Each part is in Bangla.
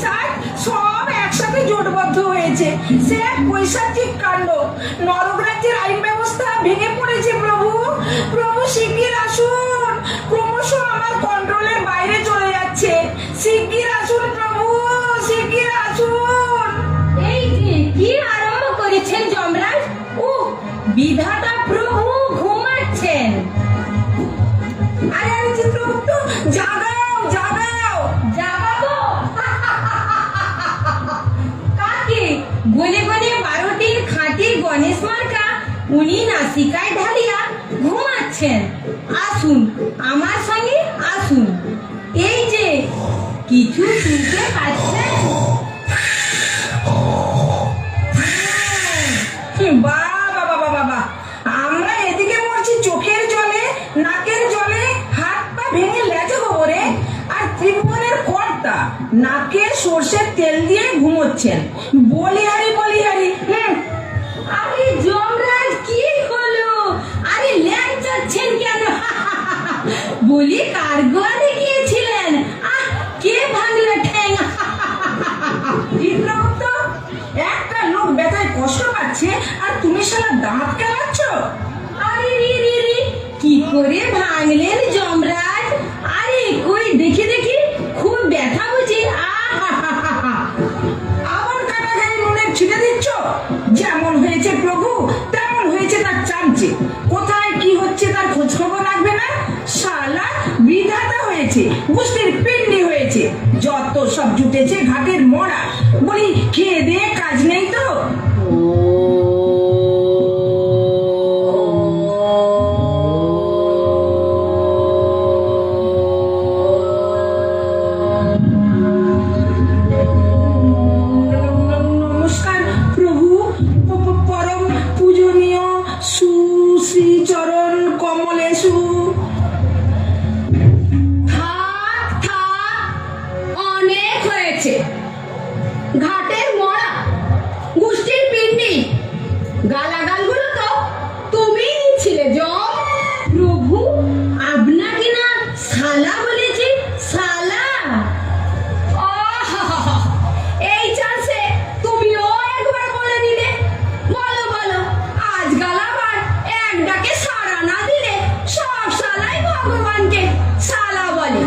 পিশাচ সব একসাথে জোটবদ্ধ হয়েছে। সে এক পৈশাচিক কাণ্ড। নরক রাজ্যের আইন ব্যবস্থা ভেঙে পড়েছে প্রভু। প্রভু শিগগির আসুন, ক্রমশ আমার কন্ট্রোলের বাইরে চলে যাচ্ছে। শিগগির আসুন প্রভু, শিগগির আসুন। এই যে কি আরম্ভ করেছেন যমরাজ? ও বিধাতা প্রভু ঘুমাচ্ছেন। আরে আরে চিত্রগুপ্ত, জাগাও জাগাও। যাবাবো কাকে? গনে গনে 12টির খাঁটি গণেশ মার্কা উনি নাসিকায় ঢালিয়া ঘুমাচ্ছেন। আসুন আমার সঙ্গে আসুন। এই যে কিছু শুনতে পাচ্ছেন? বাবা বাবা বাবা, আমরা এদিকে মরছি চোখের জলে, নাকের জলে, হাত পা ভেঙে লেজে গোবরে, আর ত্রিভুবনের কর্তা নাকে সর্ষের তেল দিয়ে ঘুমোচ্ছেন। বলিহারি বলিহারি। আরে যমরাজ কি হলো? আরে ল্যাংচাচ্ছেন কেন? বলি কার গোয়ালে গিয়েছিলেন? কে ভাঙলো ঠ্যাং? চিত্রগুপ্ত, একটা লোক ব্যথায় কষ্ট পাচ্ছে আর তুমি শালা দাঁত কেলাচ্ছ। আরে রি রি রি, কি করে ভাঙলেন যমরাজ? আরে কই দেখি দেখি, খুব ব্যথা বুঝি? আবার কাটা গায়ে নুনের ছিটে দিচ্ছ। যেমন হয়েছে প্রভু তেমন হয়েছে তার চামচে। কোথায় কি হচ্ছে তার খোঁজ খবর রাখবে না। শালা বিধাতা হয়েছে, গোষ্ঠীর পিণ্ডি হয়েছে, যত সব জুটেছে ঘাটের মরা। বলি খেয়ে দিয়ে কাজ নেই তো? নমস্কার প্রভু, পরম পূজনীয় সুশ্রী চরণ কমলেশু। থাক থাক, অনেক হয়েছে। ঘাটের মরা, গোষ্ঠীর পিণ্ডি, গালাগালগুলো তো তুমিই দিচ্ছিলে যম। প্রভু আপনাকে না শালা বলেছি, শালা। এই চান্সে তুমিও একবার বলে নিলে। বলো বলো, আজকাল আবার এক ডাকে সাড়া না দিলে সব শালাই ভগবানকে শালা বলে।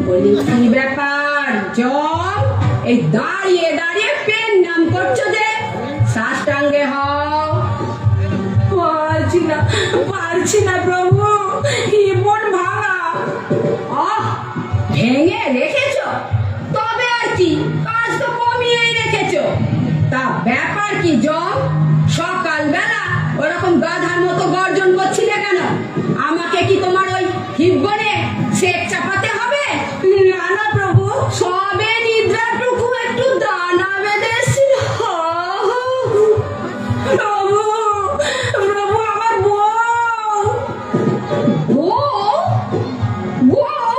বলি কি ব্যাপার জম, এই দাঁড়িয়ে দাঁড়িয়ে পেন নাম করছো যে? সাষ্টাঙ্গে হও। পারছি না প্রভু, মন ভাঙা। ভেঙে রেখেছো? তবে আর কি, কাজ তো কমিয়েই রেখেছো। তা ব্যাপার কি জম? সকালবেলা ওরকম গাধার মতো গর্জন করছিলে কেন? আমাকে কি তোমার ওই হিব্বনে সেক চাপাতে হবে? না না প্রভু, সবে নিদ্রাটুকু একটু দানা বেঁধেছিল। প্রভু প্রভু আমার বউ। বউ? বউ?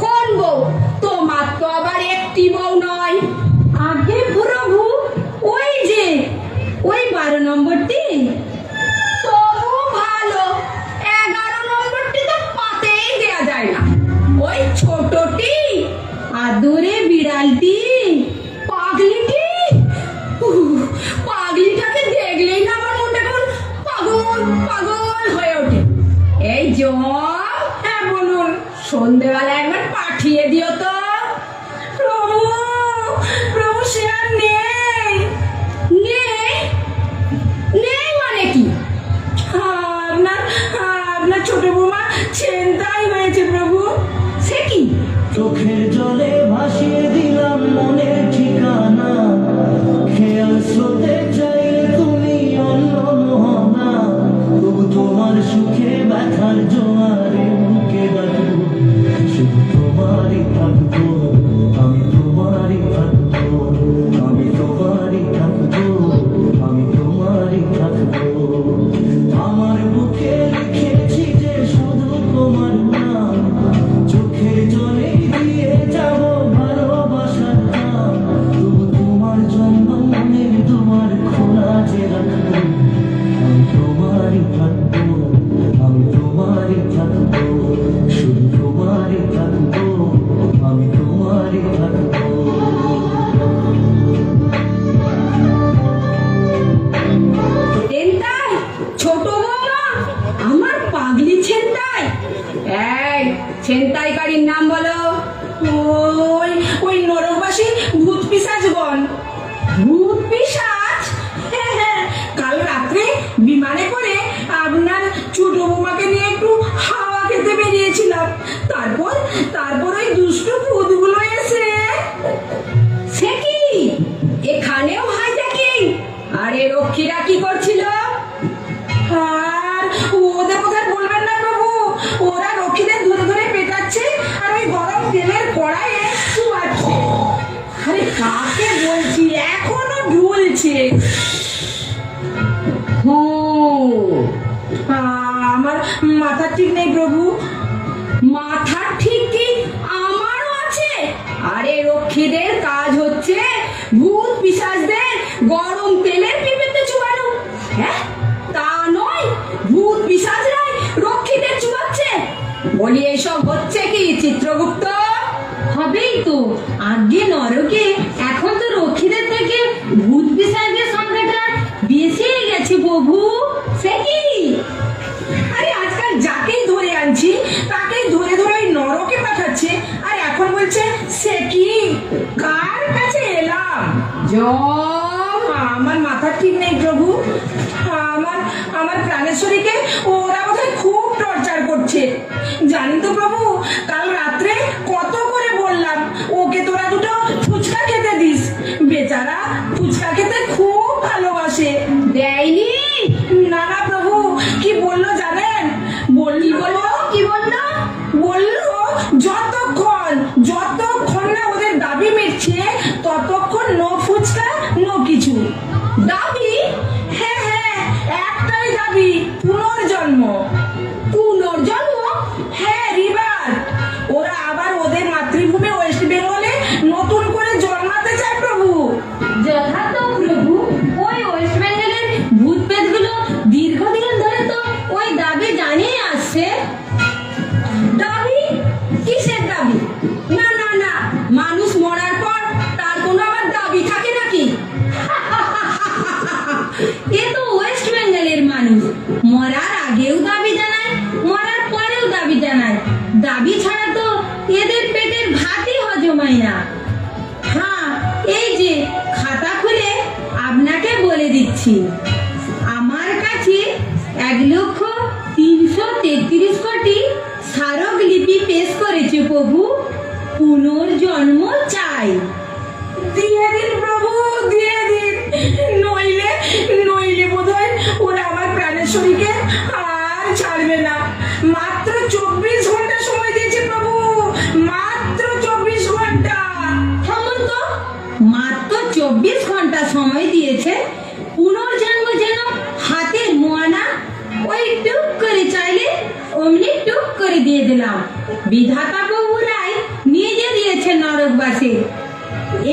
কোন বউ? তোমার তো আবার একটি বউ নয়। আগে প্রভু, ওই যে ওই 12 নম্বরটি। তবু ভালো, 11 নম্বরটি তো পাতেই দেয়া যায় না। ওই ছোটটি, আদরে বিড়ালটি, পাগলিটি। পাগলিটাকে দেখলেই না আমার মনটা কেমন পাগল পাগল হয়ে ওঠে। এই জম, হ্যাঁ বলুন। সন্ধেবেলা একবার পাঠিয়ে দিও তো। প্রভু প্রভু সে আর নেই। নেই? নেই মানে কি? আপনার ছোট বৌমা ছেনতাই হয়েছে প্রভু। সে কি? চোখের জলে ভাসিয়ে দিলাম মনের ঠিকানা। খেয়াল স্রোতে চাইলে তুমি অন্য মোহনা। তবু তোমার সুখে ব্যথার জোয়ারে বুকে ডাকবো। সে চলছে। আমার মাথা ঠিক নেই প্রভু। মাথার ঠিক কি আমারও আছে। আরে রক্ষীদের কাজ হচ্ছে ভূত পিশাচদের গরম তেলের পিপেতে চুবানো। হ্যাঁ, তা নয় ভূত পিশাচরাই রক্ষীদের চুবাচ্ছে। বলি এসব হচ্ছে কি চিত্রগুপ্ত? হবেই তো, আগে নরকে এখন তো রক্ষীদের থেকে ভূত পিশাচদের সংখ্যাটা বেশি গেছে প্রভু। সে কি? আরে আজকাল যাকেই ধরে আনছি তাকেই ধরে ধরে ওই নরকে পাঠাচ্ছে, আর এখন বলছে সে কি? কার কাছে এলাম? জম আমার মাথা ঠিক নেই প্রভু। আমার আমার প্রাণেশ্বরীকে ওরা বোধহয় খুব টর্চার করছে। জানি তো প্রভু, কাল রাত্রে কত করে বললাম ওকে তোরা দুটো ফুচকা খেতে দিস। বেচারা ফুচকা খেতে খুব ভালোবাসে। দেয়নি? না না প্রভু, কি বললো জানেন? কি বললো? বললো যতক্ষণ না ওদের দাবি মিটছে ততক্ষণ নো ফুচকা নো কিছু। দাবি? হ্যাঁ হ্যাঁ, একটাই দাবি, পুনর্জন্ম। পুনর্জন্ম? হ্যাঁ, রিবার। ওরা আবার ওদের মাতৃভূমি ওয়েস্ট বেঙ্গলে নতুন করে জন্মাতে চায় প্রভু। যথার্থ প্রভু, ওই ওয়েস্ট বেঙ্গলের ভূত পেতগুলো দীর্ঘদিন ধরে তো ওই দাবি জানিয়ে আসছে। দাবি? কিসের দাবি? না না না, মানুষ মরার পর তার কোনো আবার দাবি থাকে নাকি? এ তো ওয়েস্ট বেঙ্গলের মানুষ, মরার আগেও দাবি জানায়, মরার পরেও দাবি জানায়। দাবি ছাড়া তো এদের পেটের ভাতই হজম হয় না। হ্যাঁ, এই যে খাতা খুলে আপনাকে বলে দিচ্ছি, আমার কাছে 1,333 কোটি স্মারকলিপি পেশ করেছে প্রভু। পুনর্জন্ম চাই। দিয়ে দিন প্রভু, দিয়ে দিন। নইলে বোধহয় ওরা আমার প্রাণেশ্বরীকে আর ছাড়বে না। মাত্র 24 ঘন্টা সময় দিয়েছে প্রভু, মাত্র 24 ঘন্টা। থামুন তো, মাত্র 24 ঘন্টা সময় দিয়েছে। পুনর্জন্ম যেন হাতের মোয়ানা, ওই টুক করে চাইলে অমনি টুক করে দিয়ে দিলাম। বিধাতা প্রভু রায় নিজে দিয়েছে নরকবাসী।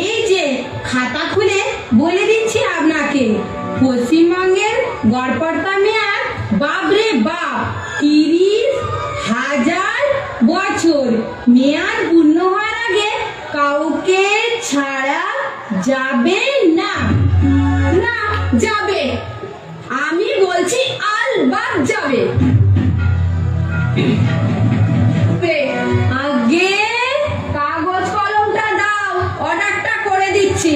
এই যে খাতা খুলে বলে দিচ্ছি আপনাকে, পশ্চিমবঙ্গের গড়পড়তা মেয়াদ বাপরে বাপ 30,000 বছর। মেয়াদ পূর্ণ হওয়ার আগে কাউকে ছাড়া যাবে না। না, যাবে। আমি বলছি আলবাত যাবে। আগে কাগজ কলমটা দাও, অর্ডারটা করে দিচ্ছি।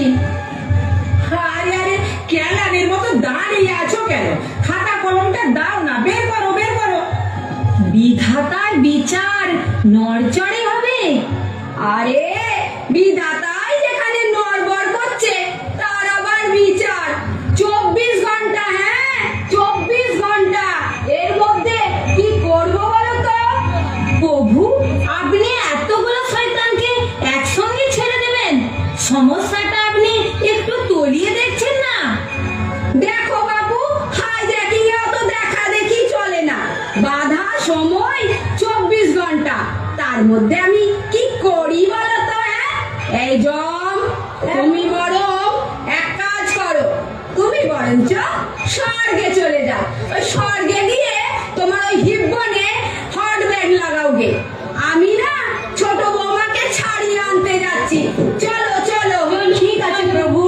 আরে আরে, ক্যালারের মতো দাঁড়িয়ে আছো কেন? খাতা কলমটা দাও না, বের করো বের করো। বিধাতার বিচার নড়চড়ে হবে। আরে বিধাতাই যেখানে নড়বড় করছে, তার আবার বিচার? 24 ঘন্টা। হ্যাঁ, 24 ঘন্টা। এর মধ্যে কি করবো বলো তো? প্রভু, আপনি এতগুলো শয়তানকে একসঙ্গে ছেড়ে দেবেন? সমস্যাটা আপনি একটু তলিয়ে দেখছেন না? দেখো বাবু, হাইজ্যাকিং এ অত দেখা দেখি চলে না। বাধা সময় 24 ঘন্টা। তার মধ্যে আমি কি করি বলো তো? হ্যাঁ, এই জম, তুমি বরং এক কাজ করো, তুমি বরঞ্চ স্বর্গে চলে যাও। ওই স্বর্গে গিয়ে তোমার ওই হিব্বনে হট ব্যাগ লাগাওগে। আমি না ছোট বৌমাকে ছাড়িয়ে আনতে যাচ্ছি। চলো চলো। ঠিক আছে প্রভু।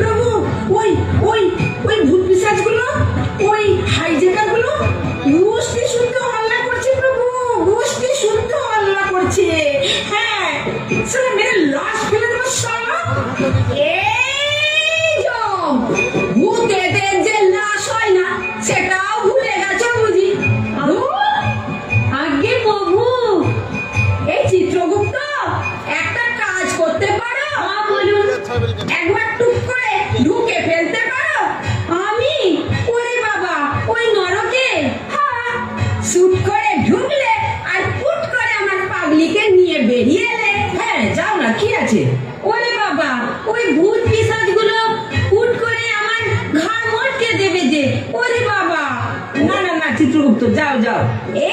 প্রভু, ওই ওই ওই ভূত পিশাচগুলো, ওই হাইজ্যাকারগুলো গুষ্টি শুদ্ধ হল্লা করছে প্রভু, গুষ্টি শুদ্ধ হল্লা করছে। হ্যাঁ, সেটা মেরে লাশ ফেলে দেবো সালা। এই জম,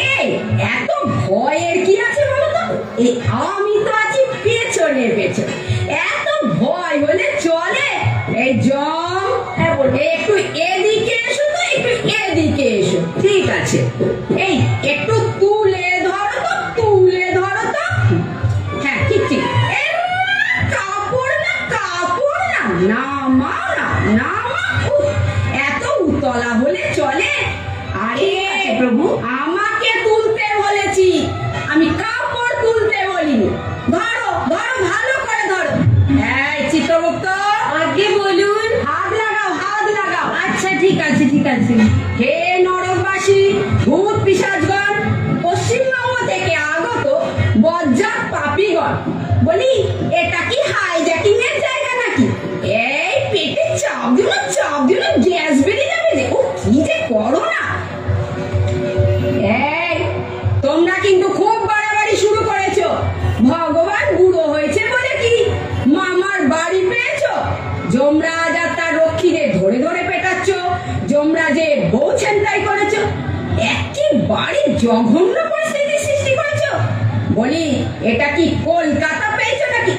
এই এত ভয়ের কি আছে বলো তো? এই আমি তো আছি পেছনে পেছনে, এত ভয় হলে চলে? এই জম, একটু এদিকে এসো তো, একটু এদিকে এসো। ঠিক আছে, এই একটু তুলে ধরো তো, তুলে ধরো তো। হ্যাঁ ঠিক ঠিক। এই কাপড় না, কাপড় না, নামা না, নামা। উফ, এত উতলা হলে চলে? আরে প্রভু। আমাকে তুলতে বলেছি, আমি কাপড় তুলতে বলিনি। ধরো ধরো, ভালো করে ধরো। এই চিত্রগুপ্ত, আগে বলুন। হাত লাগাও, হাত লাগাও। আচ্ছা ঠিক আছে ঠিক আছে। হে নরকবাসী, ভূত পিশাচগণ, পশ্চিমবঙ্গ থেকে আগত বজ্জাত পাপীগণ, বলি এটা কি হাইজ্যাকিং এর জায়গা নাকি? এই পেটে চাপ দিল গ্যাস বেরিয়ে যাবে যে। ও কি যে করো না। এই তোমরা কিন্তু খুব বাড়াবাড়ি শুরু করেছো। ভগবান বুড়ো হয়েছে বলে কি মামার বাড়ি পেয়েছো? যমরাজ আর তার রক্ষীদের ধরে ধরে পেটাচ্ছ, যমরাজে বউ ছেনতাই করেছো, একেবারে জঘন্য পরিস্থিতি সৃষ্টি করেছো। বলি এটা কি কলকাতা পেয়েছো নাকি?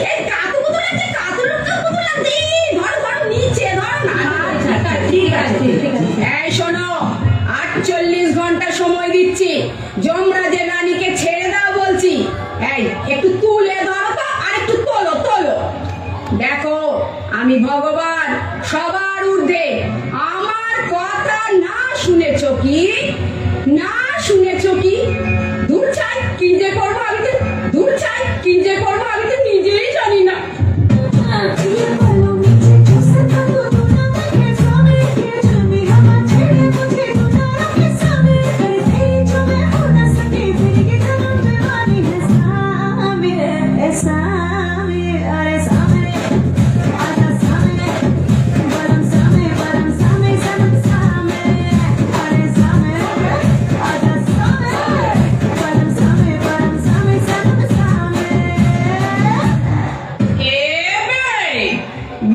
এই কাতুকুতু লাগছে, কাতুকুতু লাগছে। ধরো ধরো, নিচে ধরো না। আচ্ছা ঠিক আছে ঠিক আছে। এই শোনো, 48 ঘন্টা সময় দিচ্ছি, যমরাজের রানীকে ছেড়ে দাও বলছি। এই একটু তুলে ধরো তো, আর একটু তোলো তোলো। দেখো আমি ভগবান, সবার ঊর্ধ্বে। আমার কথা না শুনেছো কি? না শুনেছো কি? দূর চাই, কি যে করবো আমি তো, দূর চাই, কি যে করবো আমি তো নিজেই জানি না।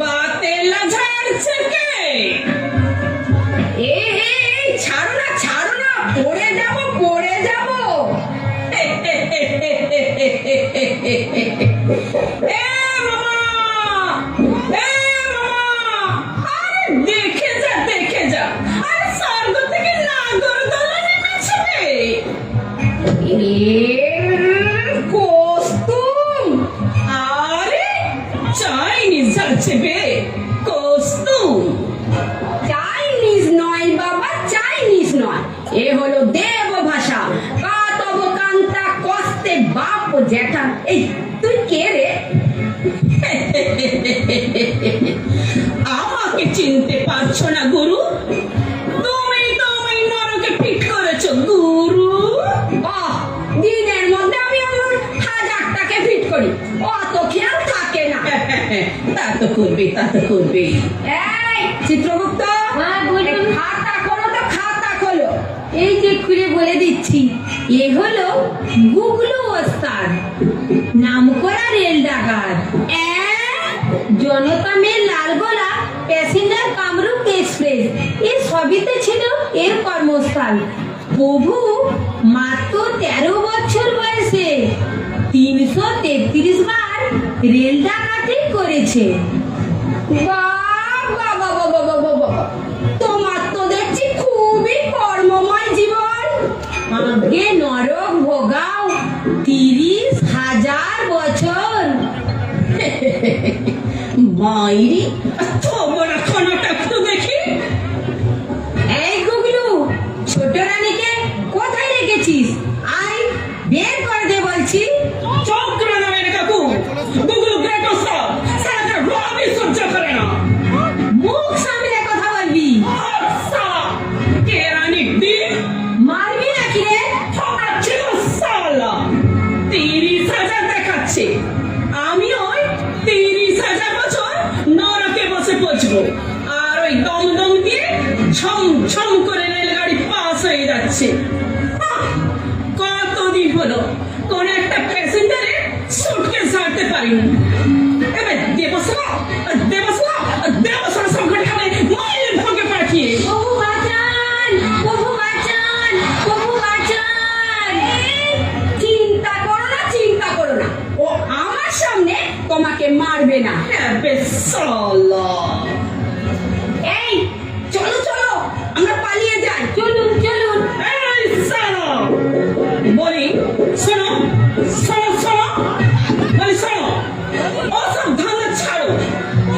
বাতেলা ঝাড়ছে কে? ছাড়ো না, ছাড়ো না, পড়ে যাবো, পড়ে যাবো। এ মামা, এ মামা, আরে দেখে যা, দেখে যা। আরে স্বর্গ থেকে নাগরদোলা নেমেছে রে। কস্তুম, আরে চাইনিজ ঝাড়ছে বে, কস্তুম। চাইনিজ নয় বাবা, চাইনিজ নয়, এ হলো দেব ভাষা। কাতব কান্তা কস্তে বাপ জ্যাঠা। এই তুই কে রে? আমাকে চিনতে পারছো না গুরু? তুমি তো ওই নরকে ফিট করেছো গুরু। দিনের মধ্যে আমি আমার 1000টাকে ফিট করি, অত খেয়াল থাকে না। তা তো করবে, তা তো করবে। এই চিত্রগুপ্ত, হ্যাঁ, বলুন। এই খাতা খোলো তো, খাতা খোলো। এই যে খুলে বলে দিচ্ছি, এ হলো গুগলু ওস্তাদ, নামকরা রেল ডাকাত। Janata mail Lalgola passenger Kamrup express, এর সবইতে ছিল এর কর্মস্থল। প্রভু মাত্র 13 বছর বয়সে 333 বার রেল ডাকাতি করেছে। বাবা বাবা বাবা বাবা, তোমার তো দেখছি খুবই কর্মময় জীবন। আগে নরক ভোগাও 30,000 বছর। মাইরি, তোমার খানাটা একটু দেখি। এই গুগলু, ছোট রানীকে কোথায় রেখেছিস? আয় বের করে দে বলছি। চক্র নামের কাকু, গুগল গ্রেট ওস্তাদ, সারাটা রবি সহ্য করে না। মুখ সামলে কথা বলবি। সালা, কেরানি ডিম মারবি নাকি রে? ঠকাচ্ছিল সালা। 30,000 দেখাচ্ছে, আমি ওই 30,000 বছর নরকে বসে পৌঁছবো, আর ওই দমদম দিয়ে ছম ছম করে রেলগাড়ি পাস হয়ে যাচ্ছে। কতদিন হলো কোন একটা প্যাসেঞ্জারের সুটকেস ছাড়তে পারিনি। এবার দেবসরা সংকটকালে মায়ের ভাগে পাঠিয়ে বহু হাত বেসালা। এই চলো চলো আমরা পালিয়ে যাই। চলুন চলুন। এই সালা, বলি শোনো শোনো শোনো, বলি শোনো, ওসব ধান্দা ছাড়ো,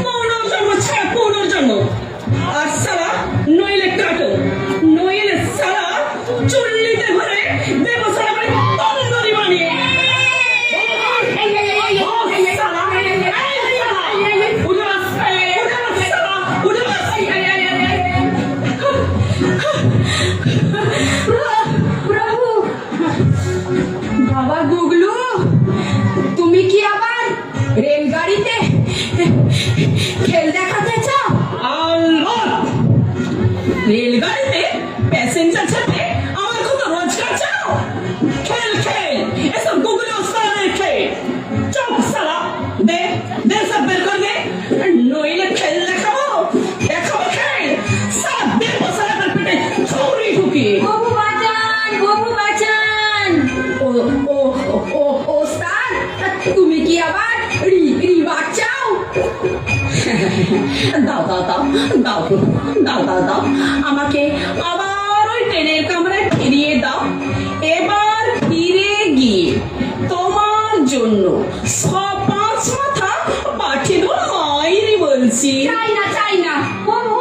পুনর্জন্ম ছাড়ো, পুনর্জন্ম। আর সালা নইলে কাটো, নইলে সালা চুল্লিতে ভরে দেবো সালা করে তন্দুরি বানিয়ে। প্রভু, বাবা গুগলু, তুমি কি আবার রেলগাড়িতে খেল দেখাতে চাও? রেলগাড়িতে প্যাসেঞ্জার চাপে আমার কত রোজগার চাও? খেল খেল, এসব গুগলে ওস্তাদের খেল। চুপ সালা, দে দে সব বের কর দে, নইলে খেল দেখাবো, দেখাবো খেল। সালা দেবো সালা তার পেটে ছুরি ঢুকিয়ে। প্রভু বাঁচান, প্রভু বাঁচান। ও ও ও ওস্তাদ, তুমি কি আবার রিবার চাও? দাও দাও দাও দাও প্রভু, দাও দাও দাও, আমাকে আবার ওই ট্রেনের কামরায় ফিরিয়ে দাও। এবার ফিরে গিয়ে তোমার জন্য পাঁচ মাথা পাঠিয়ে দেবো মাইরি বলছি। চাই না। প্রভু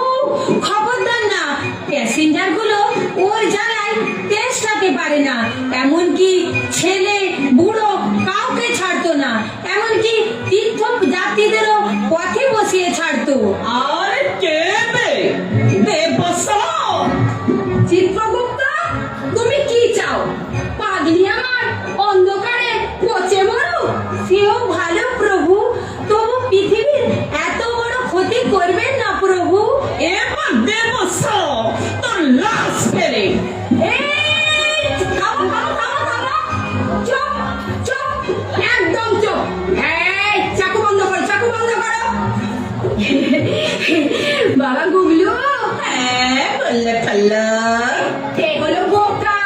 খবরদার না, প্যাসেঞ্জার গুলো ওর জ্বালায় তেষ্টাতে পারে না, এমনকি ছেলে বুড়ো কাউকে ছাড়তো না, এমনকি তীর্থ যাত্রীদেরও পথে বসিয়ে ছাড়তো। আরে কে বে দেবসালা? চিত্রগুপ্ত, তুমি কি চাও? পাগলি আমার অন্ধকারে পচে মরো? সেও ভালো প্রভু, তবু পৃথিবীর এত বড় ক্ষতি করবেন না প্রভু। এবার দেবসালা তোর লাশ ফেলে। এই, থামো, থামো, থামো, থামো। চুপ, চুপ, একদম চুপ। এই, চাকু বন্ধ করো, চাকু বন্ধ করো। বাবা গুগলু, হ্যাঁ বললে ফেললো। এ হলো বোকা,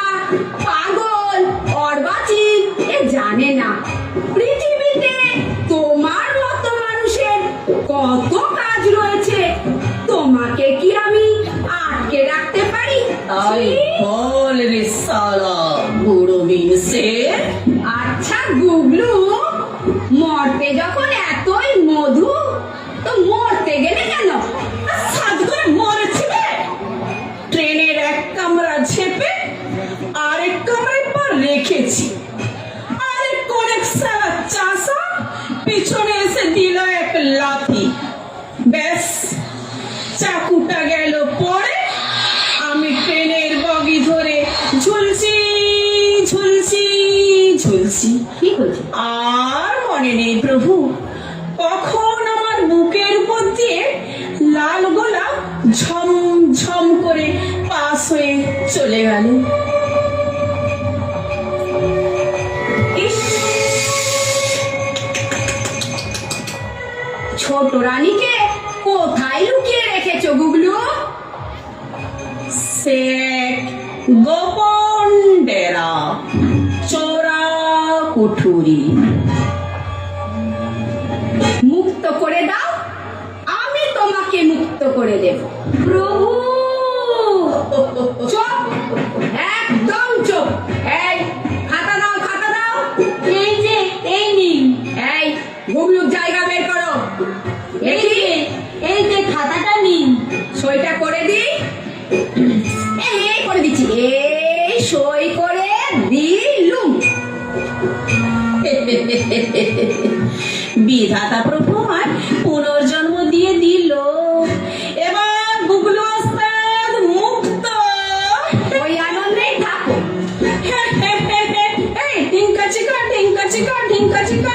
পাগল, অর্বাচীন, এ জানে না পৃথিবীতে তোমার মতো মানুষের কত কাজ রয়েছে। তোমাকে কি আমি আটকে রাখতে পারি? তাই বল রে সালা বুড়ো বিনসের। আচ্ছা গুগলু, মরতে যখন এতই মধু, তো মরতে গেলে কেন? সাজ করে মরেছিলে। ট্রেনের এক কামরা ছেপে আরেক কামরায় পা রেখেছি। আরেক কোনেক সালা চাষা পিছনে এসে দিল এক লাথি, ব্যাস চাকুটা গেল পড়ে। আমি ট্রেনের বগি ধরে ঝুলছি ঝুলছি ঝুলছি। ঠিক হয়েছে। আর মনে নেই প্রভু কখন আমার বুকের উপর দিয়ে লাল গোলা ঝম ঝম করে পাস হয়ে চলে গেল। ইস, ছোট রানীকে কোথায় লুকিয়ে রেখেছো গুগলু? সে এক গোপন ডেরা, চোরা কুঠুরি। মুক্ত করে দাও, আমি তোমাকে মুক্ত করে দেব। প্রভু চুপ, একদম চুপ। এই খাতা দাও, খাতা দাও। এই যে এই নিন। এই গুগলুর জায়গা বের করো। এই যে এই যে খাতাটা নিন। সইটা করে দিই। এই করে দিচ্ছি, এই সই করে দিলুম। বিধাতা প্রভু আমায় পুনর্জন্ম দিয়ে দিল। এবার গুগলু ওস্তাদ মুক্ত। ওই আনন্দেই থাকো। এই ঢিঙ্কা চিকা ঢিঙ্কা চিকা ঢিঙ্কা চিকা।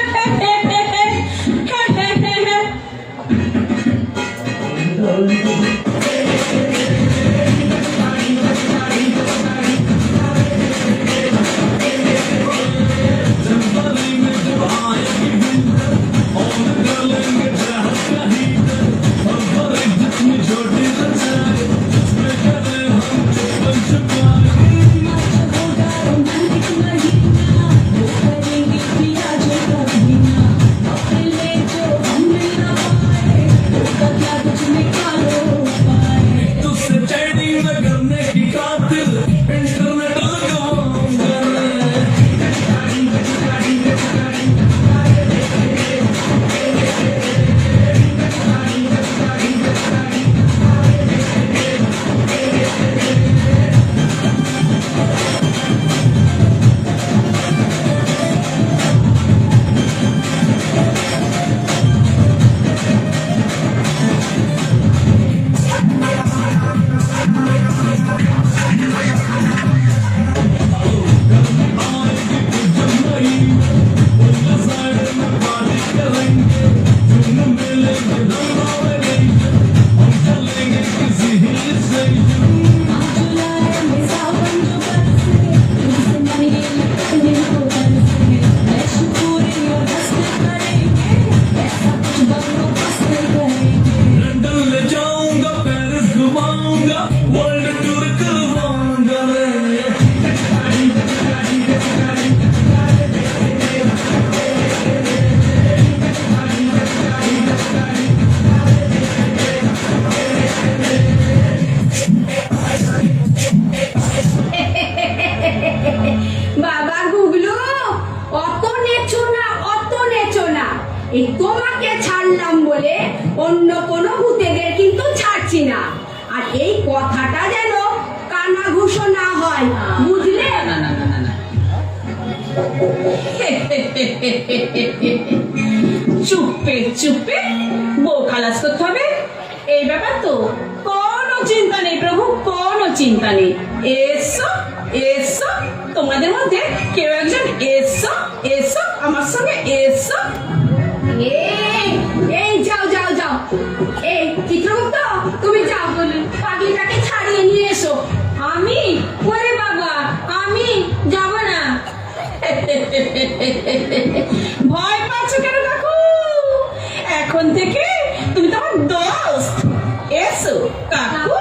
All the girl in London ले जाऊंगा, पेरिस घुमाऊंगा, वर्ल्ड टूर करवाऊंगा मैं। বাবা গুগলু, অত নেচো না, অত নেচো না। এই তোমাকে ছাড়লাম বলে অন্য কোনো ভূতেদের কিন্তু ছাড়ছি না। আর এই কথাটা যেন কানাঘুষো না হয়, বুঝলে? না না না না না চুপে চুপে বউ খালাস করতে হবে, এই ব্যাপার তো কোনো চিন্তা নেই প্রভু, কোনো চিন্তা নেই। এসো এসো, তোমাদের মধ্যে কেউ একজন এসো এসো, আমার সঙ্গে এসো। এই যাও যাও যাও, এই চিত্রগুপ্ত, তুমি যাও, পাগলিটাকে ছাড়িয়ে নিয়ে এসো। আমি? ওরে বাবা, আমি যাব না। ভয় পাচ্ছ কেন কাকু? এখন থেকে তুমি তোমার দোস্ত। এসো কাকু,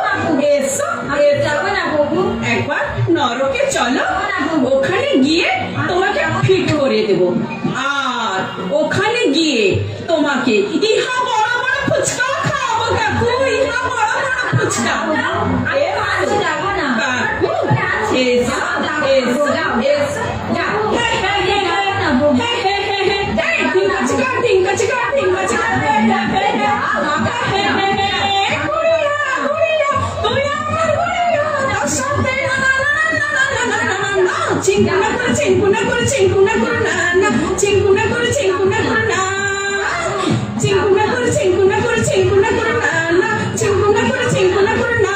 এসো আমি যাব না বাবু। একবার নরকে চলো, না, বাবু। ওখানে গিয়ে তোমাকে ফিট করে দেব। আর ওখানে গিয়ে তোমাকে ইহা বড় বড় ফুচকা খাওয়াবো কাকু, ইহা বড় বড় ফুচকা। আমি যাব না। কাকু, এসো এসো এসো। চিঙ্কুনা করে চিঙ্কুনা করে চিঙ্কুনা করে না না, চিঙ্কুনা করে চিঙ্কুনা করে না, চিঙ্কুনা করে চিঙ্কুনা করে চিঙ্কুনা করে না না, চিঙ্কুনা করে চিঙ্কুনা করে না।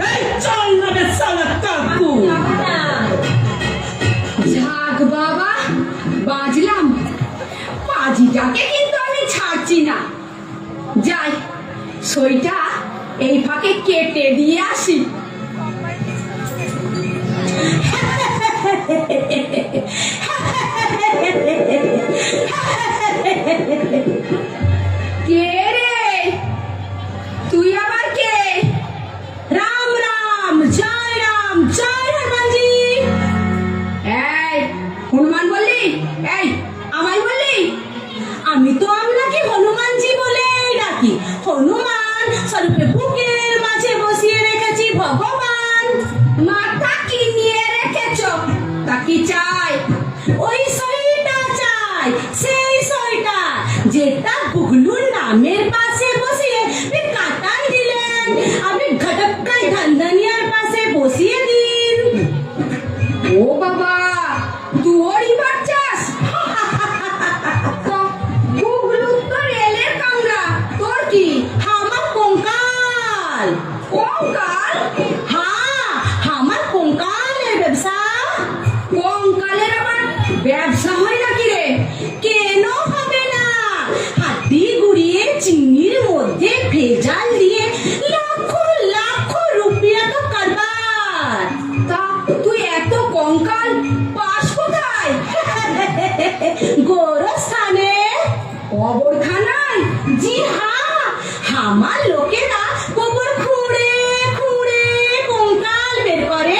এই চল না রে সালা কাকু। যাক বাবা, বাজলাম। পাজিটাকে কিন্তু আমি ছাড়ছি না। যাই, সইটা এই ফাঁকে কেটে দিয়ে আসি। কে রে তুই? আবার কে? রাম রাম, জয় রাম, জয় হনুমানজি। এই হনুমান বললি? এই আমায় বললি? আমি তো আপনাকে হনুমানজি বলে ডাকি। হনুমান স্বরূপে বুকের মাঝে বসিয়ে রেখেছি ভগবান। মাথা কি নিয়ে রেখেছ? তা কি চাই? ওই সইটা চাই, সেই সইটা যেটা গুগলুর নামের পাশে বসিয়ে আপনি কাটান দিলেন, আপনি ঘটকায় ধানধানিয়ার পাশে বসিয়ে দিন। ও বাবা, তোরই বাচ্চাস? গুগলু তো রেলের কামরা, তোর কি? আমার কঙ্কাল। কঙ্কাল? হ্যাঁ, আমার কঙ্কালের ব্যবসা। কঙ্কালের আবার ব্যবসা হয় নাকি রে? কেন হবে না? হাতি গুড়িয়ে চিনির মধ্যে ভেজাল দিয়ে লাখ লাখ রুপিয়া তো কারবার। তা তুই এত কঙ্কাল পাস কোথায়? গোরস্থানে। কবরখানায়? জি হ্যাঁ, আমার লোকেরা গোবর খুঁড়ে খুঁড়ে কঙ্কাল বের করে,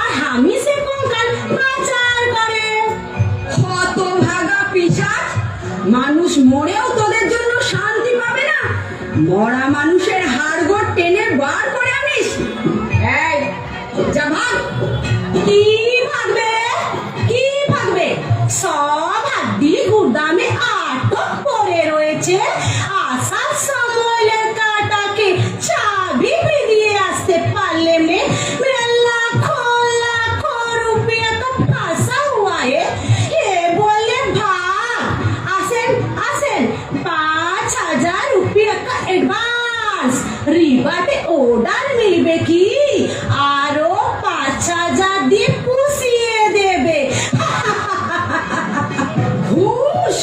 আর আমি সে কঙ্কাল পাচার করে। হতভাগা পিশাচ! মানুষ মরেও তোদের জন্য শান্তি পাবে না। মরা মানুষের হাড়গোড় টেনে বার করে আনিস। এই যা ভাগ। কি ভাগবে? কি ভাগবে? সব হাড্ডি গুদামে আটক পড়ে রয়েছে। আসার সময় কাটাকে চাবি দিয়ে আসতে পারলে में लाखों लाखों रुपया का फंसा हुआ है। ये बोले भाग, আসেন আসেন, 5,000 रुपया का एडवांस, রিবাতে অর্ডার মিলবে কি? আরো 5,000 দিয়ে পুষিয়ে দেবে। ঘুষ?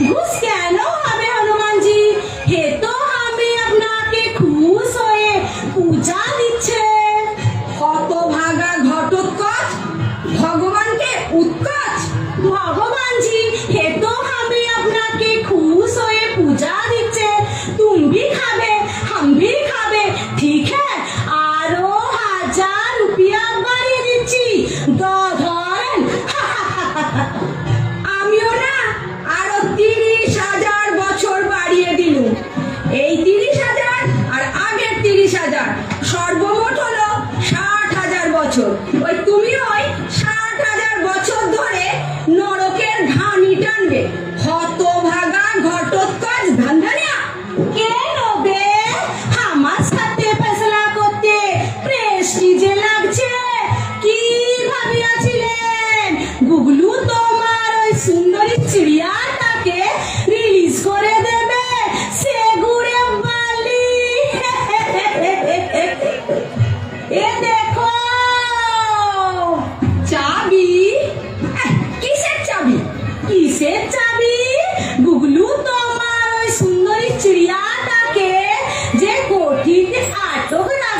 ঘুষ কেন হবে হনুমানজি? হে তো আমি আপনাকে খুশ হয়ে পূজা দিচ্ছে। হতভাগা ঘটোৎকচ, ভগবানকে উৎকচ। ভগবানজি, হে তো আমি আপনাকে খুশ হয়ে পূজা দিচ্ছে।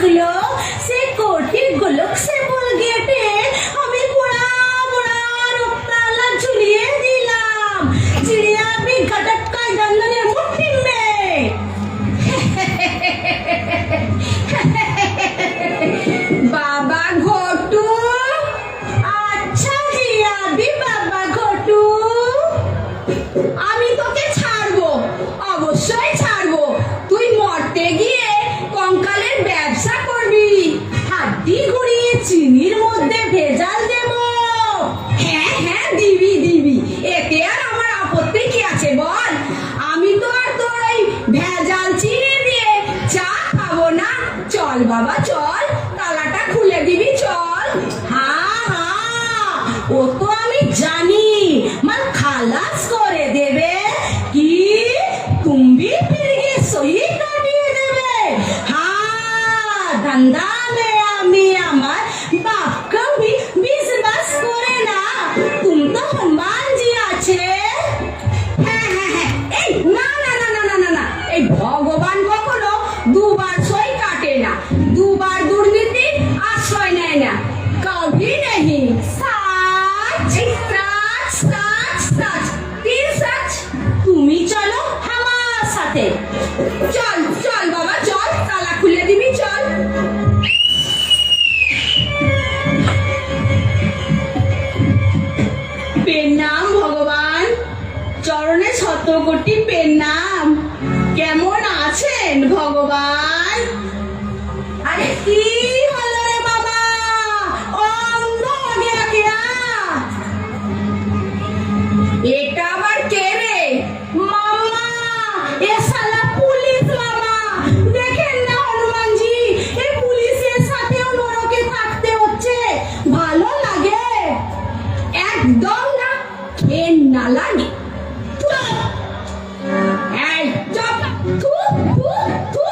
লাগলো সে कोठी गोलक से बोल गेटे আমি বড়া বড়া রক্তালা ঝুলিয়ে দিলাম চিড়িয়া भी घटक का दंदने मुट्ठी में বাবা ঘটু, আচ্ছা জিয়া भी বাবা ঘটু আমি তোকে ছাড়বো, অবশ্যই ছাড়বো। তুই মরতে গিয়ে কঙ্কালের ব্যবসা করবি। হাড্ডি গুঁড়িয়ে চিনির মধ্যে ভেজাল দেব হ্যাঁ হ্যাঁ, দিবি দিবি, এতে আর আমার আপত্তি কি আছে বল? আমি তো আর তোর এই ভেজাল চিনি দিয়ে চা খাবো না। চল বাবা চল, তালাটা খুলে দিবি চল। হ্যাঁ হ্যাঁ ও তো আমি জানি মান খালাস করে দেবে কি তুমি फिर ये সহি কাটিয়ে দেবে হ্যাঁ ধন্দা মে আমি আমার বাপ কবি বিশ্বাস করে না তুম তো হনুমান জি আছে হ্যাঁ হ্যাঁ হ্যাঁ, এই না না না না না না না, এই ভগবান কখনো দুবার সই কাটে না, দুবার দুর্নীতি আশ্রয় নেয় না, কবি নেই। সাচ সাচ সাচ সাচ, তিন সাচ। তুমি চলো আমার সাথে চল চল বাবা চল, তালা খুলে দিবি চল। প্রণাম ভগবান চরণে শত কোটি প্রণাম কেমন আছেন ভগবান আরে কি হলো রে বাবা অন্ধ হয়ে গেলা কিয়া এটা আবার কে রে? মামা এ শালা পুলিশ মামা দেখেন না হনুমান জি এই পুলিশের সাথেও নরকে থাকতে হচ্ছে ভালো লাগে একদম না, খেয়ে না লাগে। এই চপ, থু থু থু।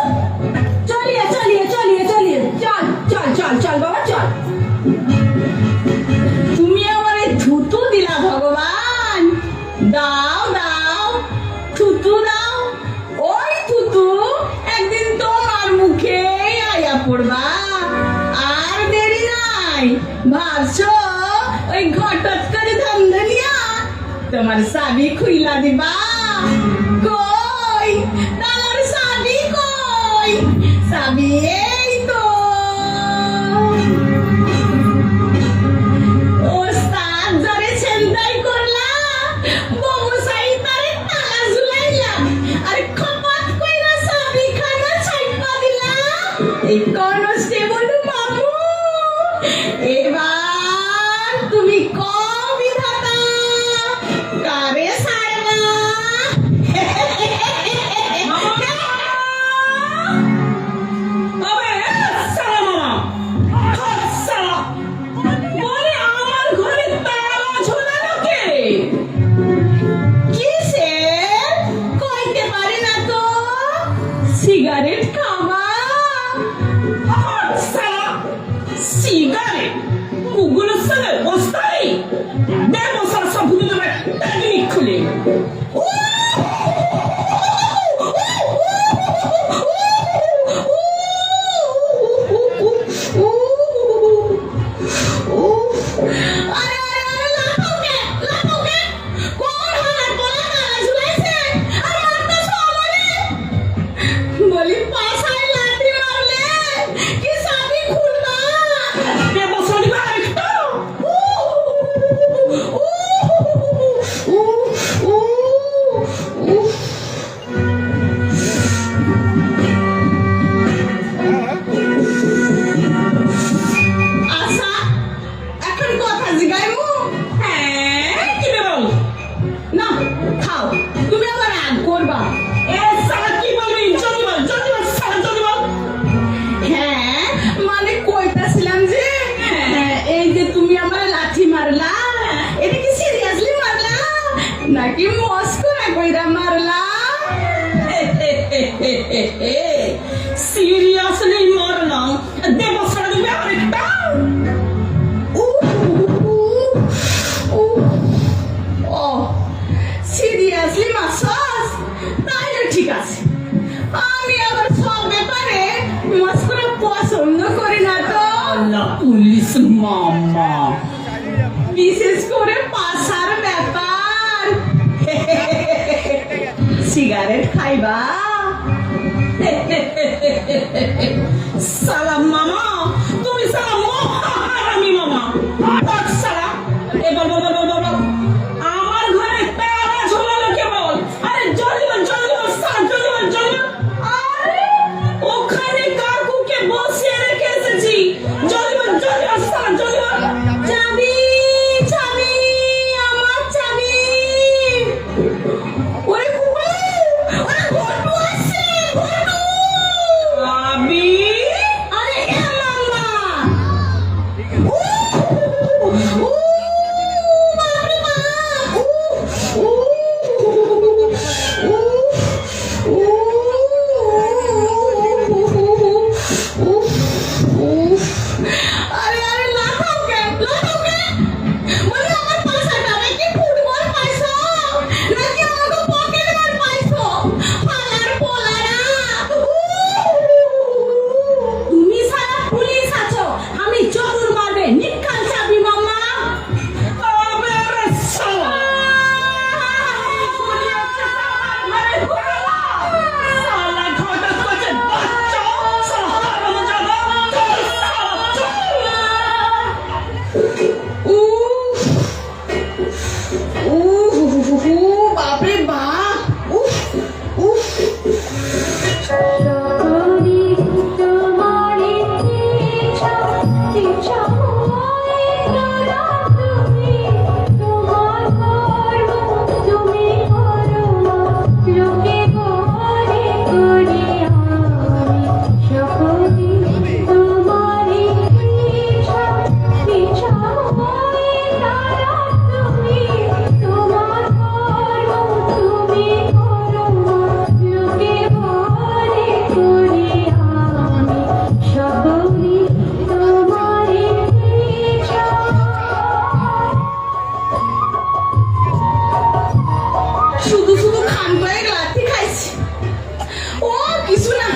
চলিয়ে চলিয়ে চলিয়ে চলিয়ে চল চল চল চল বাবা চল। তুমি আমারে থুতু দিলা ভগবান দাও দাও থুতু দাও ওই থুতু একদিন তোমার মুখে আয়া পড়বা আর দেরি নাই ভাবছো ওই ঘটত করে ধান্দলিয়া তোমার চাবি খুইলা দিবা কই তোমার চাবি কই চাবি এই তো ওস্তাদ ধরে ছেন্দাই করলা ববসাই তারে তালা ঝুলাইলা আর খপাত কইরা চাবি খানা ছাইপা দিলা এই কনস্টেবল মামু এবার তুমি কম বিধাতা কারে সারবা আবে সালা মামা সালা বলে আমার ঘরে তালা ঝোলানো কে? কিসের কইতে পারি না তো সিগারেট খাওয়া সালা সিগারেট গুগল সঙ্গে বস্তাই ব্যবসার সব ভুলে দেবে টেকনিক খুলে আরে আরে লাফাওকে লাফাওকে কোন হাত বলা তালা ঝুলাইছে আর মারতে সমারে বলি পাছায় লাঠি মারলে কি চাবি খুলবা ব্যবসা দিবা একটা আচ্ছা এখন কথা জিগাইমু হ্যাঁ কি দেবো না খাও তুমি আবার রাগ করবা এ সালা কি বলবি জলদি বল সালা জলদি বল হ্যাঁ মানে কইতাছিলাম যে এই যে তুমি আমার লাঠি মারলা এটা কি সিরিয়াসলি মারলা নাকি মস্করা কইরা মারলা সিরিয়াসলি মারলাম ব্যবসা দিবে আরেকটা ও সিরিয়াসলি মারছস তাহলে ঠিক আছে আমি আবার সব ব্যাপারে মস্করা পছন্দ মামা, বিশেষ করে পাশার ব্যাপার। সিগারেট খাইবা? সালাম মামা, তুমি সালাম আমি মামা। সালাম এবার বল বল বল বল, আমার ঘরে তারা ঝোলালো কেবল। আরে জলদি বল জলদি বল, সালাম জলদি বল জলদি বল। আরে ওখানে কাকুকে বসিয়ে রেখে এসেছি, জলদি বল জলদি বল, সালাম জলদি বল। চাবি চাবি আমার চাবি। ওরে কুকু, ওরে ঘটু আসছে, ঘটু। চাবি? আরে এ মামা। বাপরে বাপ। আরে আরে লাফাও কে, লাফাও কে? বলে আমার পাশাটা নাকি ফুটবল পাইছো, নাকি আমাকে পকেট মার পাইছো? পালার পোলারা। তুমি সারা পুলিশ আছো, আমি চতুর মারবে নিকাল চাবি মামা। আবে আরে শালা। শালা ঘটা করছে বাচ্চা, শালা হারামজাদা। চল শালা চল। বাপরে বাপ। সকলি তোমারি ইচ্ছা, ইচ্ছা হয় তারা তুমি, তোমার কর্ম তুমি করো মা, লোকে বলে করি আমি। সকলি তোমারি ইচ্ছা, ইচ্ছা হয় তারা তুমি, তোমার কর্ম তুমি করো মা, লোকে বলে করি আমি। সকলি তোমারি ইচ্ছা। শুধু শুধু খান করে লাথি খাইছি, ও কিছু না।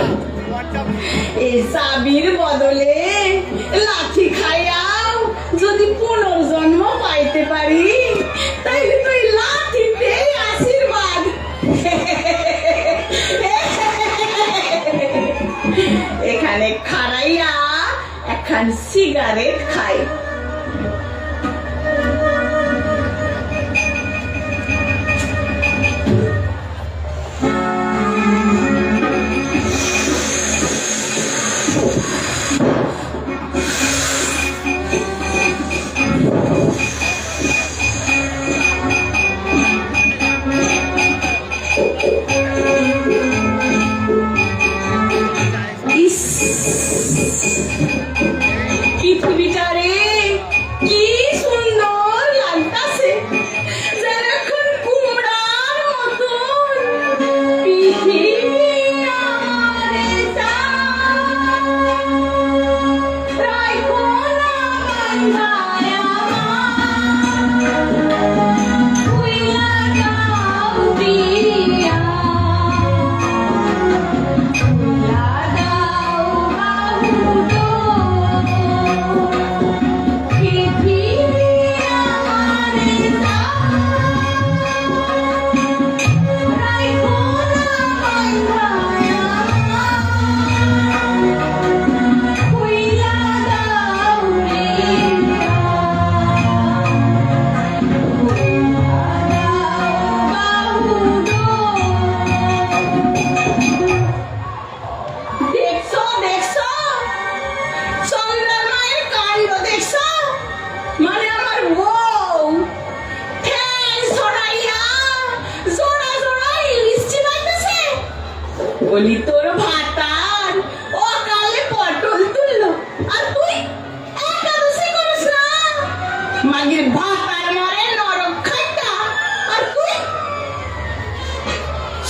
এই চাবির বদলে লাথি খাইয়াও যদি পুনর্জন্ম পাইতে পারি, তাইলে তো এই লাথিতে আশীর্বাদ। এখানে খাড়াইয়া এখন সিগারেট খাই। ইস, পৃথিবীটারে কি সুন্দর লাগতাছে, যেরকম কুমড়ার মতন। পৃথিবী আমারে রাইখো না বান্ধায় আমার, ভুইলা যাও দিয়া, ভুইলা যাও বাহুডো। পৃথিবী আমারে রাইখো না বান্ধায় আমার, ভুইলা যাও দিয়া, দেখছো দেখছো চন্দ্রের মায়ের কাণ্ড দেখছো? মানে আমার বউ ঠ্যাং ছড়াইয়া জোড়া জোড়া ইলিশ চিবাইতেছে। বলি তোর ভাতার অকালে পটল তুললো, আর তুই একাদশী করিস না। মাগির ভাতার মারে নরক খাইতা, আর তুই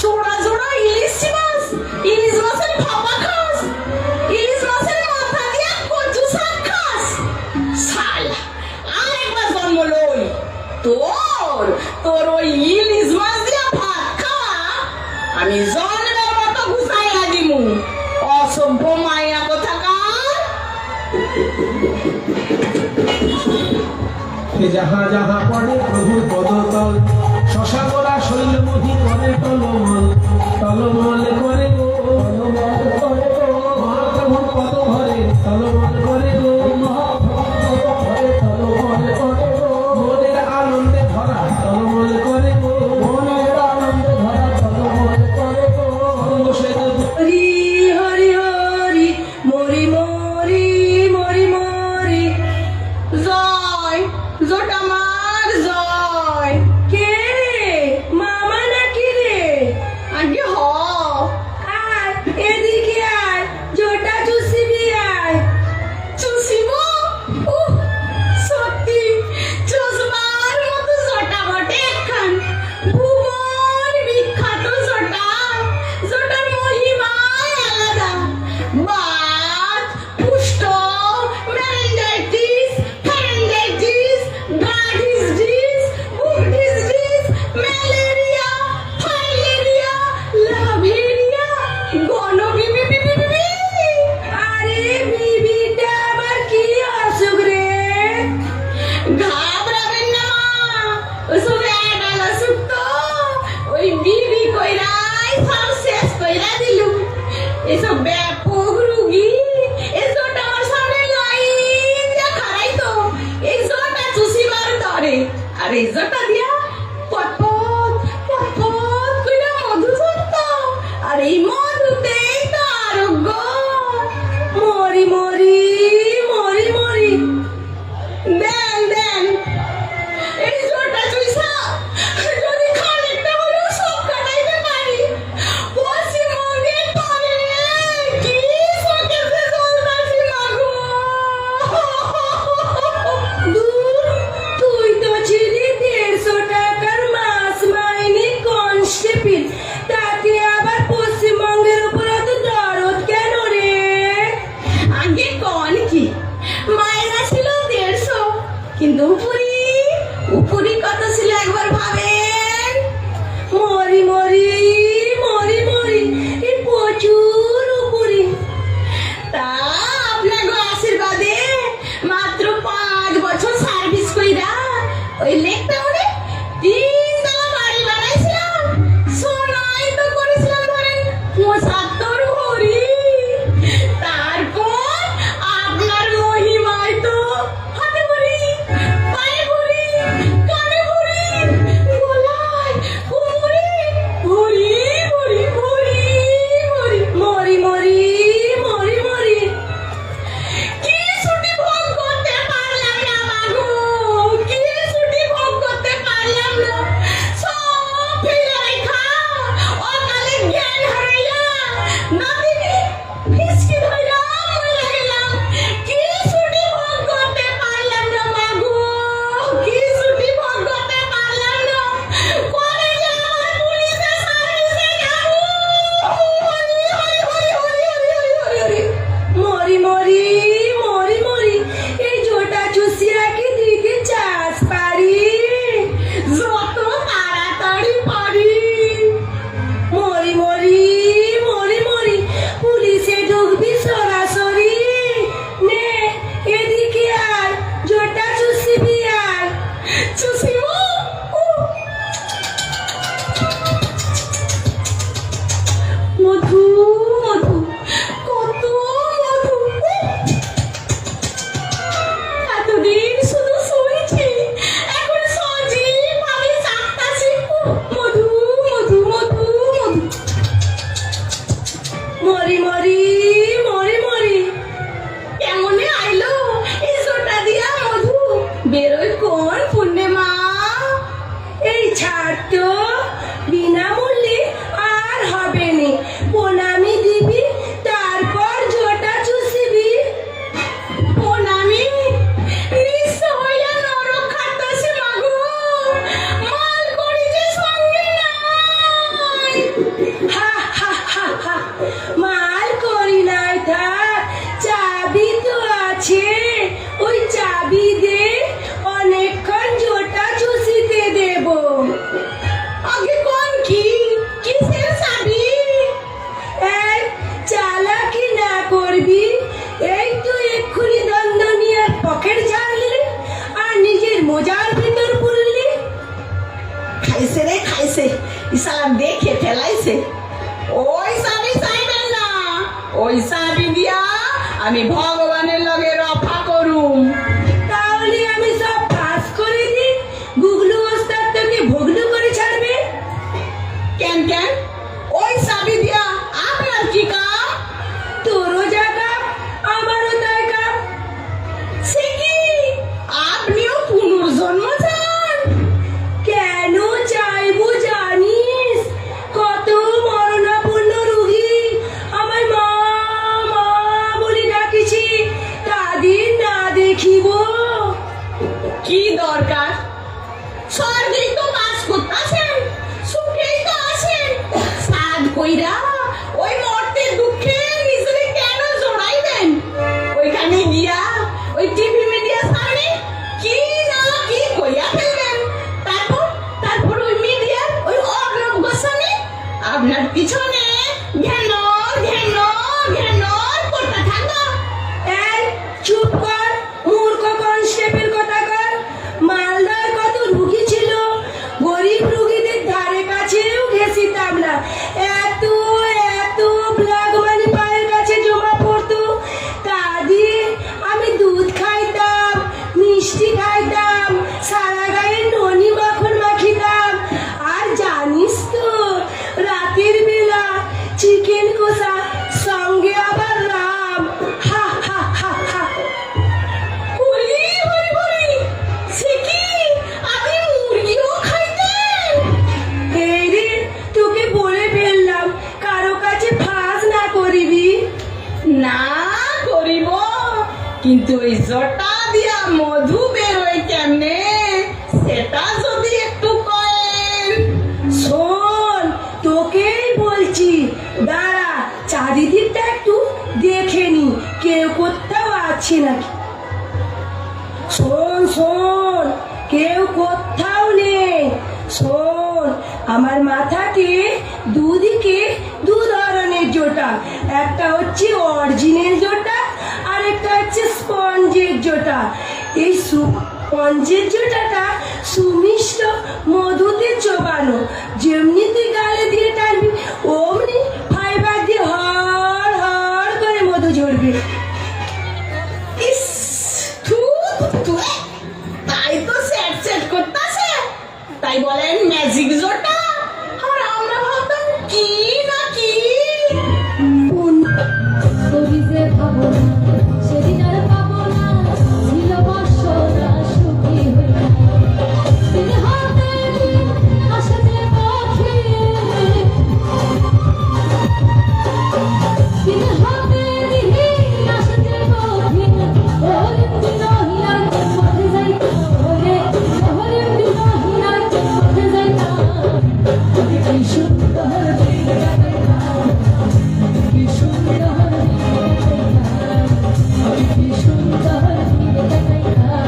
জোড়া জোড়া ইলিশ চিবাস, ইলিশ মাছের ভাপা খাস, ইলিশ মাছের মাথা দিয়া কচু শাক খাস। শালা আরেকবার জন্ম লই, তোর তোর ওই ইলিশ মাছ দিয়া ভাত খাওয়া আমি জন্মের মতো ঘুষাইয়া দিমু। অসভ্য মাইয়া কোথাকার। যাহা যাহা পড়ে প্রভুর পদতল শশা করা শৈল মহি করে টলমল টলমল করে গো মহাপ্রভুর পদ ভরে টলমল করে গো মনের আনন্দে ভরা টলমল করে গো হরি হরি হরি মরি মরি মরি মরি জয় জটামার জয় কে মামা নাকি রে আগে হ আয় এদিকে আয় জটা চুষিবি আয় চুষিব সত্যি চুষবার মতো জটা বটে একখান ভুবন বিখ্যাত জটা জটার মহিমা আলাদা বাত পুষ্ট মেনিনজাইটিস ফ্যারেঞ্জাইটিস গার্ডিস ডিস বুকডিস ডিস ম্যালেরিয়া ফাইলেরিয়া লাভেরিয়া গনোবিবি বিবি আরে বিবিটা আবার কি অসুখ রে ঘাবড়াবেন না ওসব অ্যাডাল অসুখ তো ওই বিবি কইরাই সব শেষ কইরা দিলুম এসব ব্যাপক রুগী এসবটা আমার সামনে লাইন দিয়া খাড়াই তো এই জটা চুষিবার ধরে আর এই জটা দিয়া পটপট পটপট কইরা মধু ঝরত আর এই মধুতেই তো আরোগ্য মরি মরি মরি মরি দেন দেন এই জটা চুইসা যদি খানিকটা হলেও সব কাটাইতে পারি পশ্চিমবঙ্গে পারে কি শোকেসে চলতাছি মাগো দূর তুই তো ছিলি 150 টাকার মাস মাইনে কনস্টেবল তাতে আবার পশ্চিমবঙ্গের উপর এত দরদ কেন রে আগে কোন কি মায়েরা ছিল 150 কিন্তু উপরি কত ছিল একবার ভাবেন মরি মরি মরি মরি এই প্রচুর উপরি তা আপনার আশীর্বাদে মাত্র 5 বছর সার্ভিস কইরা ওই লেক টাউনে 3 তলা বাড়ি বানাইছিলাম সোনাই তো করেছিলাম ধরেন 75 ভরি তারপর আপনার মহিমায় তো হাতে ভরি পায়ে ভরি কানে ভরি গলায় কোমরে ভরি ভরি ভরি ভরি মরি মরি মরি মরি কি ছুটি ভোগ করতে পারলাম না মাগো কি ছুটি ভোগ করতে পারলাম না সব ফেলে রেখা অকালে জ্ঞান হারাইয়া নাতিনি ফিসকি ধইরা মরে গেলাম কি ছুটি ভোগ করতে পারলাম না মাগো কি ছুটি ভোগ করতে পারলাম না কলেজে আমার পুলিশে সার্ভিসে যাবো মরি মরি মরি মরি এই জোটা চুষিয়া কি দিতে চাস পারি যত তাড়াতাড়ি পারি মরি মরি মরি মরি পুলিশে ঢুকবি সরাসরি নে এদিকে আর জোটা চুষিবি আর চুষিব মধু মধু কত মধু এতদিন শুধু শুনছি এখন সজীব আমি চাকতাছি মধু মধু মধু মধু মরি মরি মরি মরি কেমনে আইলো এই জোটা দিয়া মধু বেরোয় কোন পূর্ণিমা এই ছাড় তো বিনামূল্যে আর হবে নি প্রণামী দিবি তারপর জোটা চুষিবি প্রণামী নিঃস্ব হইয়া নরক খাটতাছি মাগো মাল করি যে সঙ্গে নাই হা হা হা হা মাল করি নাই থাক চাবি তো আছে ওই চাবি দে অনেকক্ষণ জোটা চুষিতে দেব আগে কোন কি সালা দেখে ফেলাইছে। ওই চাবি চাইবেন না, ওই চাবি দিয়া আমি ভগবানের লগে রফা করুম। তাহলে আমি সব কাজ করে দিই, গুগলু ওস্তাদ তোকে ভগলু করে ছাড়বে। কেন কেন ওই চাবি দিয়া আপনার কি কাম? তোরও যা কাম আমারও তাই কাম। সে কি আপনিও পুনর্জন্ম চান? কেন চাইবো জানিস? কত মরণাপন্ন রোগী আমার মা মা বলে ডাকিছি, তাদের না দেখিব? কি দরকার? স্বর্গেই তো বাস করতেছেন, সুখেই তো আছেন, সাদ কইরা ওই মর্তে দুঃখে নিজেরে কেন জড়াইবেন? ওইখানে গিয়া ওই টিভি মিডিয়া সামনে কি না কি কইয়া ফেলবেন, তারপর ওই মিডিয়ার ওই অর্ণব গোস্বামী আপনার পিছনে ঘ্যানর ঘ্যানর ঘ্যানর করতে থাকবা। এই চুপ কর, মূর্খ কনস্টেবল কথা কর। মালদায় কত রুগী ছিল, গরিব রুগীদের ধারে কাছেও ঘেঁষিতাম না। এত এত ব্ল্যাক মানি পায়ের কাছে জমা পড়তো, তা দিয়ে আমি দুধ খাইতাম, মিষ্টি খাইতাম, সারা গায়ে ননি মাখন মাখিতাম। আর জানিস তো, রাতের বেলা চিকেন কষা, সঙ্গে আবার রাম। হা হা হা হা। হরি হরি হরি, সে কি আপনি মুরগিও খাইতেন? এই রে, তোকে বলে ফেললাম, কারো কাছে ফাঁস না করিবি। না করিব, কিন্তু ওই জটা দিয়া মধু বেরোয় কেমনে সেটা যদি একটু কয়েন। শোন, তোকেই বলছি, দাঁড়া চারিদিকটা একটু দেখে নি, কেউ কোথাও আছে নাকি। শোন শোন, কেউ কোথাও নেই। শোন, আমার মাথাতে দুদিকে দু ধরনের জোটা, একটা হচ্ছে অরিজিনাল জোটা আর একটা হচ্ছে স্পঞ্জের জোটা। এই স্পঞ্জের জোটাটা সুমিষ্ট মধুতে চোবানো, যেমনি তুই গালে দিয়ে টানবি অমনি ফাইবার দিয়ে হর হর করে মধু ঝরবে। ইস থু থু, তাই তো সেট সেট করতেছে, তাই বলেন ম্যাজিক জটা, আর আমরা ভাবতাম কি না কি। করিতে ভাবনা সেদিন আর পাবো না, ছিল বর্ষরা সুখী হইয়া তিনি হাতে আসতে পথে, তিনি হাতে দিহি আসতে পথে, ওহরিম দিন হিয়ার পথে যাইতা, ওহরিম দিন হিয়ার পথে যাইতা, কি সুন্দর দিন কাটাইতা, কি সুন্দর কি সুন্দর দিন কাটাইতা,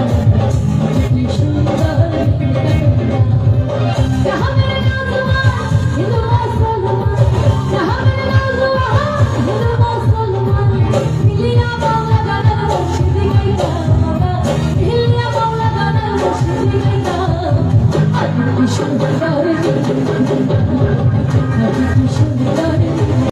কি সুন্দর দিন কাটাইতা। যাহা মেরে নওজওয়ান হিন্দু মুসলমান, যাহা মেরে নওজওয়ান হিন্দু মুসলমান, মিলিয়া বাংলা গানের মুর্শিদি গাইতা, মিলিয়া বাংলা গানের মুর্শিদি গাইতা, কি সুন্দর দিন কাটাইতা, কি সুন্দর দিন কাটাইতা।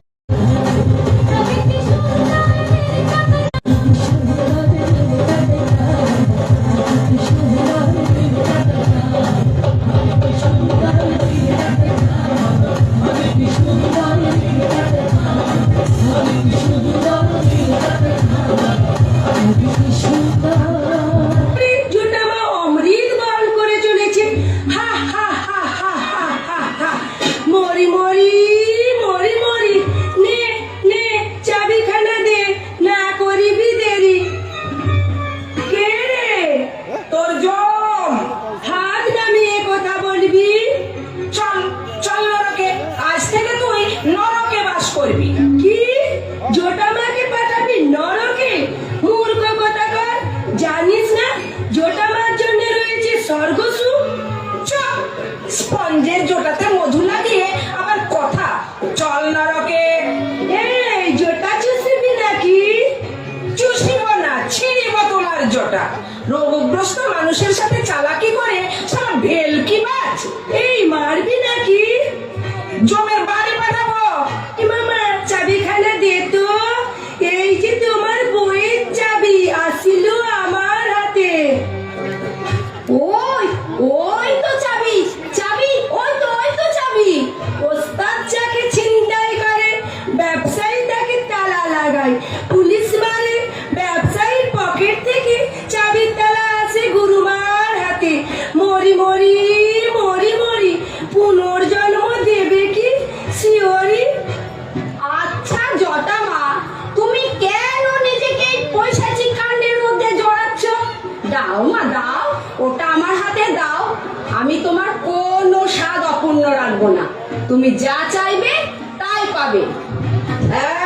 রাখবো না। তুমি যা চাইবে তাই পাবে।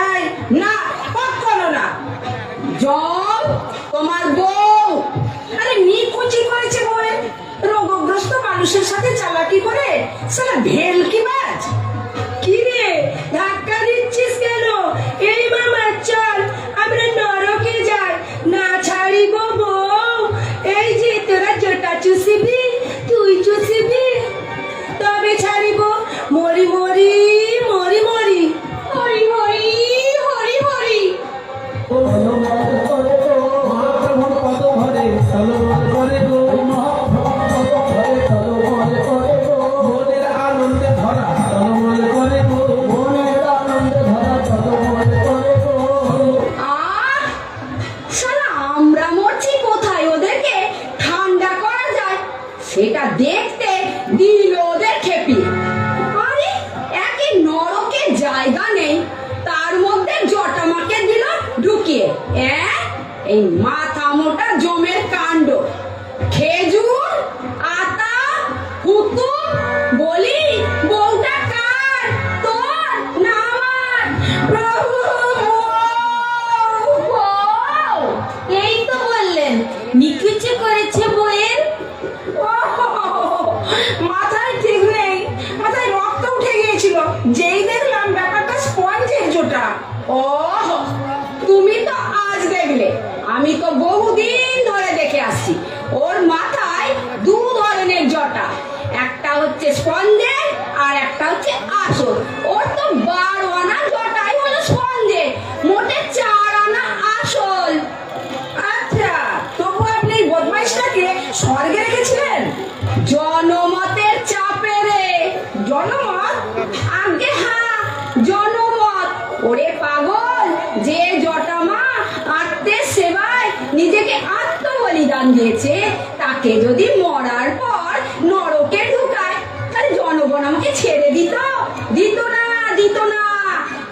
এই না, কখনো না। জম, তোমার বউ। আরে নিকুচি করেছে বলে রোগগ্রস্ত মানুষের সাথে চালাকি করে সালা ভেলকিবাজ। কি রে, ধাক্কা দিচ্ছিস কেন? এই মামা চল, আমরা নরকে যাই, না ছাড়িব বউ। এই যে তোরা জটা চুষিবি, তুই চুষিবি, তবে ছাড়িব। মরি মরি মরি মরি, হরি হরি হরি হরি। তলমল করে গো মহাপ্রভুর পদ ভরে, তলমল করে গো মহাপ্রভুর পদ ভরে, তলমল করে গো মনের আনন্দে ভরা, তলমল করে গো মনের আনন্দে ভরা, তলমল করে গো। আর শালা আমরা মরছি কোথায়, ওদেরকে ঠান্ডা করা যায় সেটা দেখতে দিল ওদের খেপি। আরে একে নরকে জায়গা নেই, তার মধ্যে জটামাকে দিল ঢুকিয়ে। এই মাথা মোটা জমের কাণ্ড। খেজুর, আতা, হুতুম, বলি বউটা কার, তোর না আমার? প্রভু, বউ, এই তো বললেন নিকুচি করেছে বইয়ের। মাথায় ঠিক নেই, মাথায় রক্ত উঠে গিয়েছিল যেই দেখলাম ব্যাপারটা স্পঞ্জের জোটা। ও, তুমি তো আজ দেখলে, আমি তো বহুদিন ধরে দেখে আসছি। ওর মাথায় দু ধরনের জটা, একটা হচ্ছে স্পঞ্জের আর একটা হচ্ছে আসল। ওর তো 12 আনা জটাই হলো স্পঞ্জের, মোটে 4 আনা আসল। আচ্ছা, তবু আপনি এই বদমাইশটাকে স্বর্গে রেখেছিলেন? জনমতের চাপে রে। জনমত? আগে হ্যাঁ, জনমত। ওরে পাগল, যে জটামা আত্মের সেবায় নিজেকে আত্মবলিদান দিয়েছে, তাকে যদি মরার পর নরকে ঢুকায়, তাহলে জনগণ আমাকে ছেড়ে দিত? দিত না, দিত না।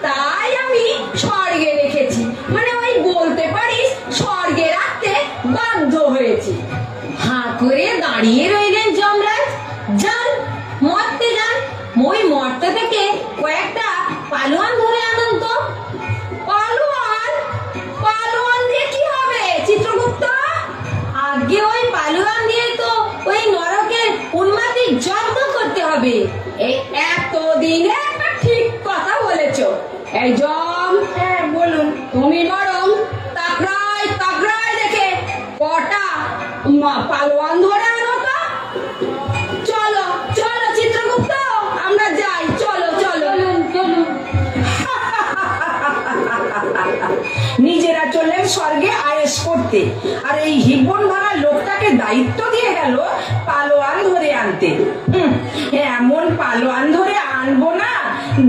তাই আমি স্বর্গে রেখেছি, মানে ওই বলতে পারিস স্বর্গে রাখতে বাধ্য হয়েছি। হাঁ করে দাঁড়িয়ে রইলেন যমরাজ। যান, মরতে যান। ওই মর্তে থেকে কয়েকটা পালোয়ান ধরে আনুন তো। পালোয়ান? পালোয়ান দিয়ে কি হবে চিত্রগুপ্ত? আগে ওই পালোয়ান দিয়ে তো ওই নরকের উন্মাদি যত্ন করতে হবে। এই এতদিনে একটা ঠিক কথা বলেছো। এই জম, হ্যাঁ বলুন। তুমি বরং তাকরাই তাকরাই দেখে কটা পালোয়ান ধরে আনো তো। চলো চলো চিত্রগুপ্ত, আমরা যাই, চলো চলো। চলুন। নিজেরা চললেন স্বর্গে আয়েশ করতে, আর এই হিব্বন ভাঙা লোকটাকে দায়িত্ব দিয়ে গেল পালোয়ান ধরে আনতে। এমন পালোয়ান ধরে আনবো না,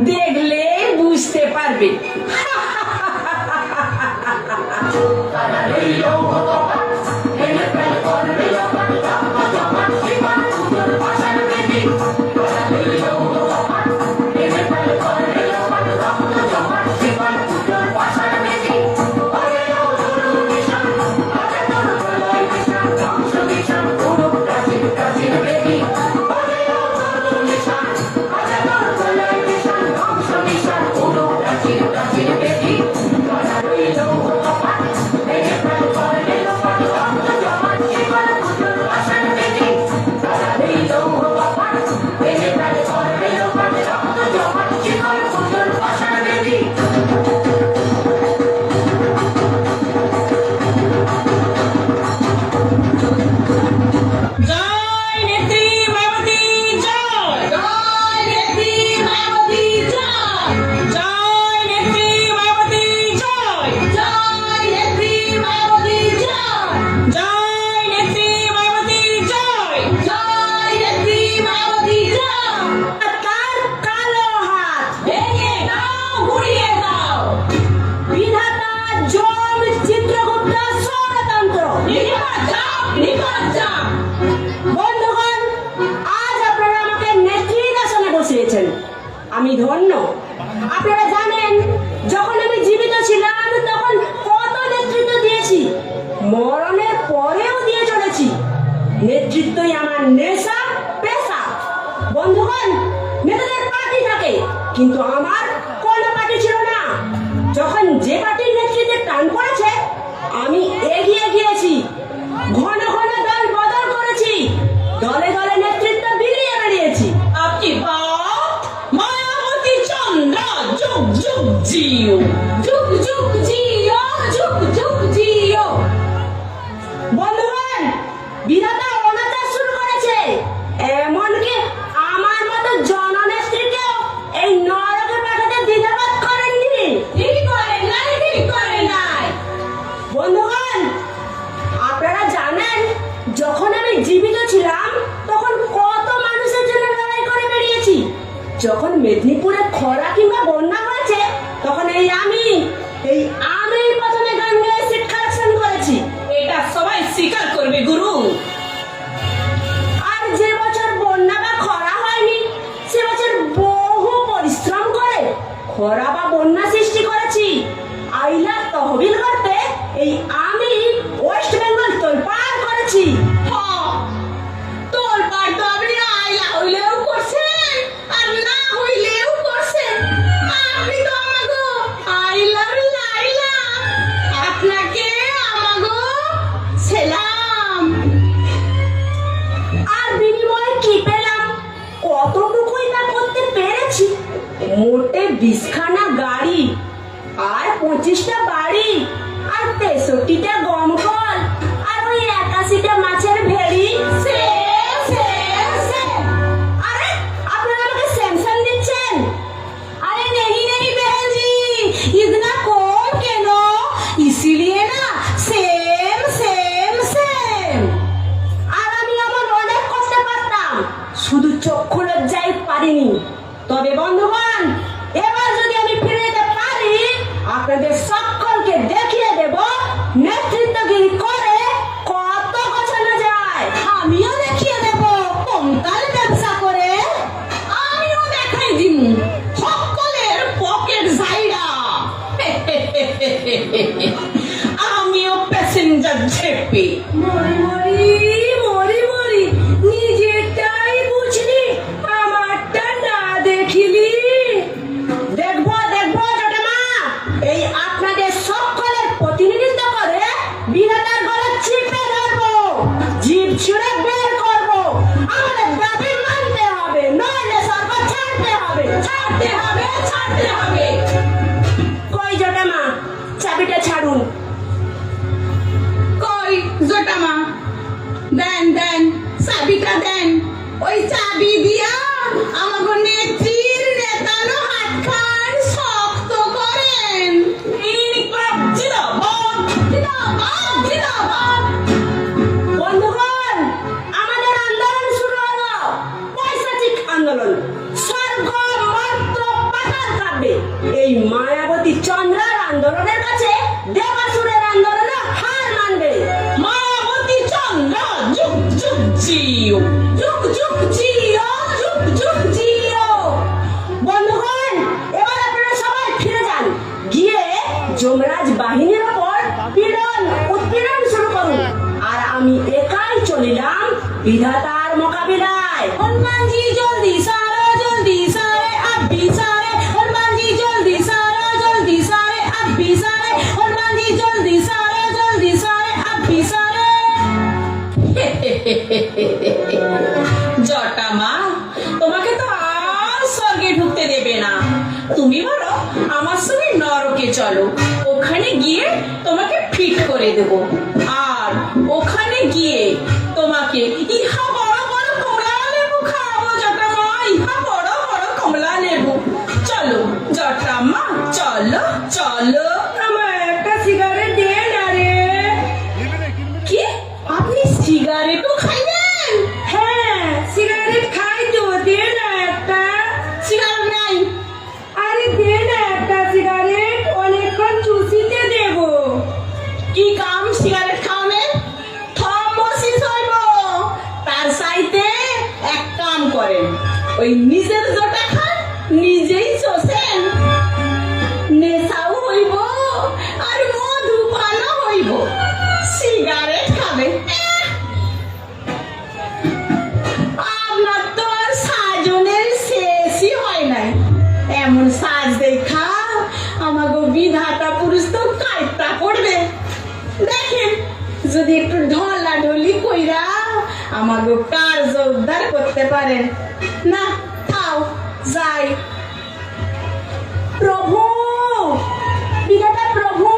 দেখলেই বুঝতে পারবে। Thank you. কিন্তু আমার কোনো পার্টি ছিল না। যখন যে পার্টির নেতৃত্বে টান পড়েছে আমি এগিয়ে গিয়েছি, ঘন ঘন দল বদল করেছি, দলে দলে নেতৃত্ব বিলিয়ে বেরিয়েছি। आपकी बात मायावती चंद्रा जुग जुग जियो যুগ যুগ জিও, যুগ যুগ জিও। বন্ধুগণ, বিধাতা অনাচার শুরু করেছে। এমনকি আমার মতো জননেত্রীকেও এই নরকে পাঠাতে দ্বিধাবোধ করেননি। ঠিক করে নাই, ঠিক করে নাই। বন্ধুগণ, আপনারা জানেন যখন আমি জীবিত ছিলাম তখন কত মানুষের জন্য লড়াই করে বেরিয়েছি। যখন মেদিনীপুরে খরা কিংবা বন্যা হয়েছে তখন এই আমি প্রথমে গান গেয়ে সিট কালেকশন করেছি। এটা সবাই স্বীকার করবে গুরু। আর যে বছর বন্যা বা খরা হয়নি সে বছর বহু পরিশ্রম করে খরা বা বন্যা সৃষ্টি করেছি। আইলার তহবিল করতে এই আমি ওয়েস্ট বেঙ্গল তোলপাড় করেছি। হ্যাঁ, তোলপাড় তো আপনি আইলা হইলেও করছেন আর না হইলেও করছেন। আপনি তো আমাগো আইলার লাইলা, আপনাকে আমাগো সেলাম। আর বিনিময়ে কি পেলাম? কতটুকুই না করতে পেরেছি। মোটে 20খানা গাড়ি আর 25টা বাড়ি আর 63টা গমকল আর ওই 81টা মাছের ভেড়ি। আরে আপনারা আমাকে স্যামসাং দিচ্ছেন? अरे नहीं नहीं बहन जी, इतना कौन केनो, इसीलिए ना सेम सेम सेम। আর আমি আমার অনেক করতে পারতাম, শুধু চক্ষু লজ্জায় পারিনি। তবে বন্ধুগণ, এবার যদি আমি ফিরে যেতে পারি আপনাদের সকলকে দেখিয়ে দেব নেতৃত্বগিরি করে কত গোছানো যায়। আমিও দেখিয়ে দেব কঙ্কাল ব্যবসা করে। আমিও দেখাই দিন সকলের পকেট ঝাইরা। আমিও প্যাসেঞ্জার ঝেপে। মরি মরি মরি মরি, নিজেরটাই বুঝলি, আমারটা না দেখিলি। দেখবো দেখবো জটামা, এই আপনাদের সকলের প্রতিনিধিত্ব করে বিধাতার গলা চিপে ধরবো, জিভ ছুঁড়ে বের করবো। আমাদের দাবি মানতে হবে, নইলে সরকার ছাড়তে হবে, ছাড়তে হবে, ছাড়তে হবে। কই জটামা, চাবিটা ছাড়ুন। কই জটামা, দেন দেন চাবিটা দেন। ওই চাবি দিয়া আমাগো নেত্রীর নেতানো হাতখান শক্ত করেন। ইনকলাব জিন্দাবাদ, জিন্দাবাদ, জিন্দাবাদ। বন্ধুগণ, আমাদের আন্দোলন শুরু হলো, পৈশাচিক আন্দোলন। স্বর্গ মর্ত পাতাল কাঁপবে এই মায়াবতী চন্দ্রার আন্দোলনের কাছে। দেবাসুরের আন্দোলন হার মানবে। মায়াবতী চন্দ্রা যুগ যুগ জিও, যুগ যুগ জিও, যুগ যুগ জিও। বন্ধুগণ, এবার আপনারা সবাই ফিরে যান, গিয়ে যমরাজ বাহিনীর ওপর উৎপীড়ন শুরু করুন। আর আমি একাই চলিলাম বিধাতার মোকাবিলায়। हनुमान जी जल्दी सारे अब भी सारे, हनुमान जी जल्दी सारे अब भी सारे, हनुमान जी जल्दी सारे अब भी सारे। জটামা, তোমাকে তো আর স্বর্গে ঢুকতে দেবে না। তুমি বলো আমার সঙ্গে নরকে চলো, ওখানে গিয়ে তোমাকে ফিট করে দেব। আর ওখানে গিয়ে তোমাকে ইহা বড় বড় কমলা লেবু খাওয়াবো জটামা, ইহা বড় বড় কমলা লেবু। চলো জটামা, চলো চলো। আমার একটা সিগারেট দে না রে। কি আপনি সিগারেটও খাইবেন? হ্যাঁ, সিগারেট খাই তো, দে না একটা। সিগারেট নাই? আরে দে না একটা সিগারেট, অনেকক্ষণ চুষিতে দেবো। কি কাম সিগারেট খাওয়াবে? থম্বসিস হইব। তার সাইতে এক কাম করেন, ওই নিজের জটা খান, নিজেই চষেন, নেশাও হইব যদি একটু ঢলাঢলি কইরা আমাকে কার্য উদ্ধার করতে পারেন। না তাও যাই। প্রভু, বিধাতা প্রভু,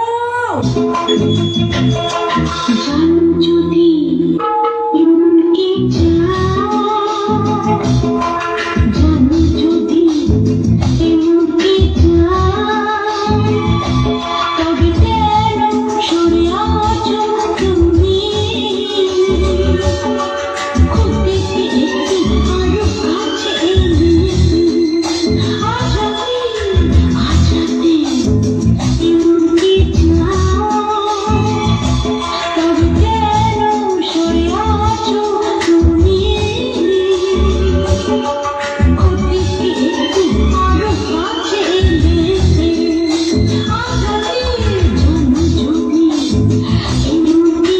যদি এমনকি জানি যদি এমনকি তবে কেন সরে আছো তুমি খুঁজতে একটু আরো কাছে এলে আজাতে আজাতে এমনকি তবে কেন সরে আছো তুমি খুঁজতে একটু আরো কাছে এলে আজাতে জানি যদি এমনকি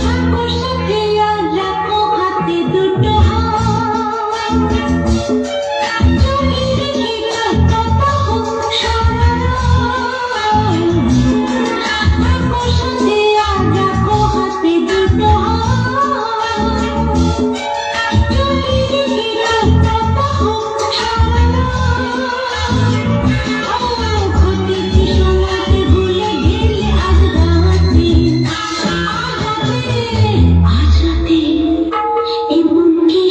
থাকো সাথে আর রাখো হাতে দুটো হাত চোখে দেখি কথা হোক সারা থাকো সাথে আর রাখো হাতে দুটো হাত চোখে দেখি কথা হোক সারা ঘটিতে সময়তে ভুলে গেলে আজ রাতে আজ রাতে এমনকি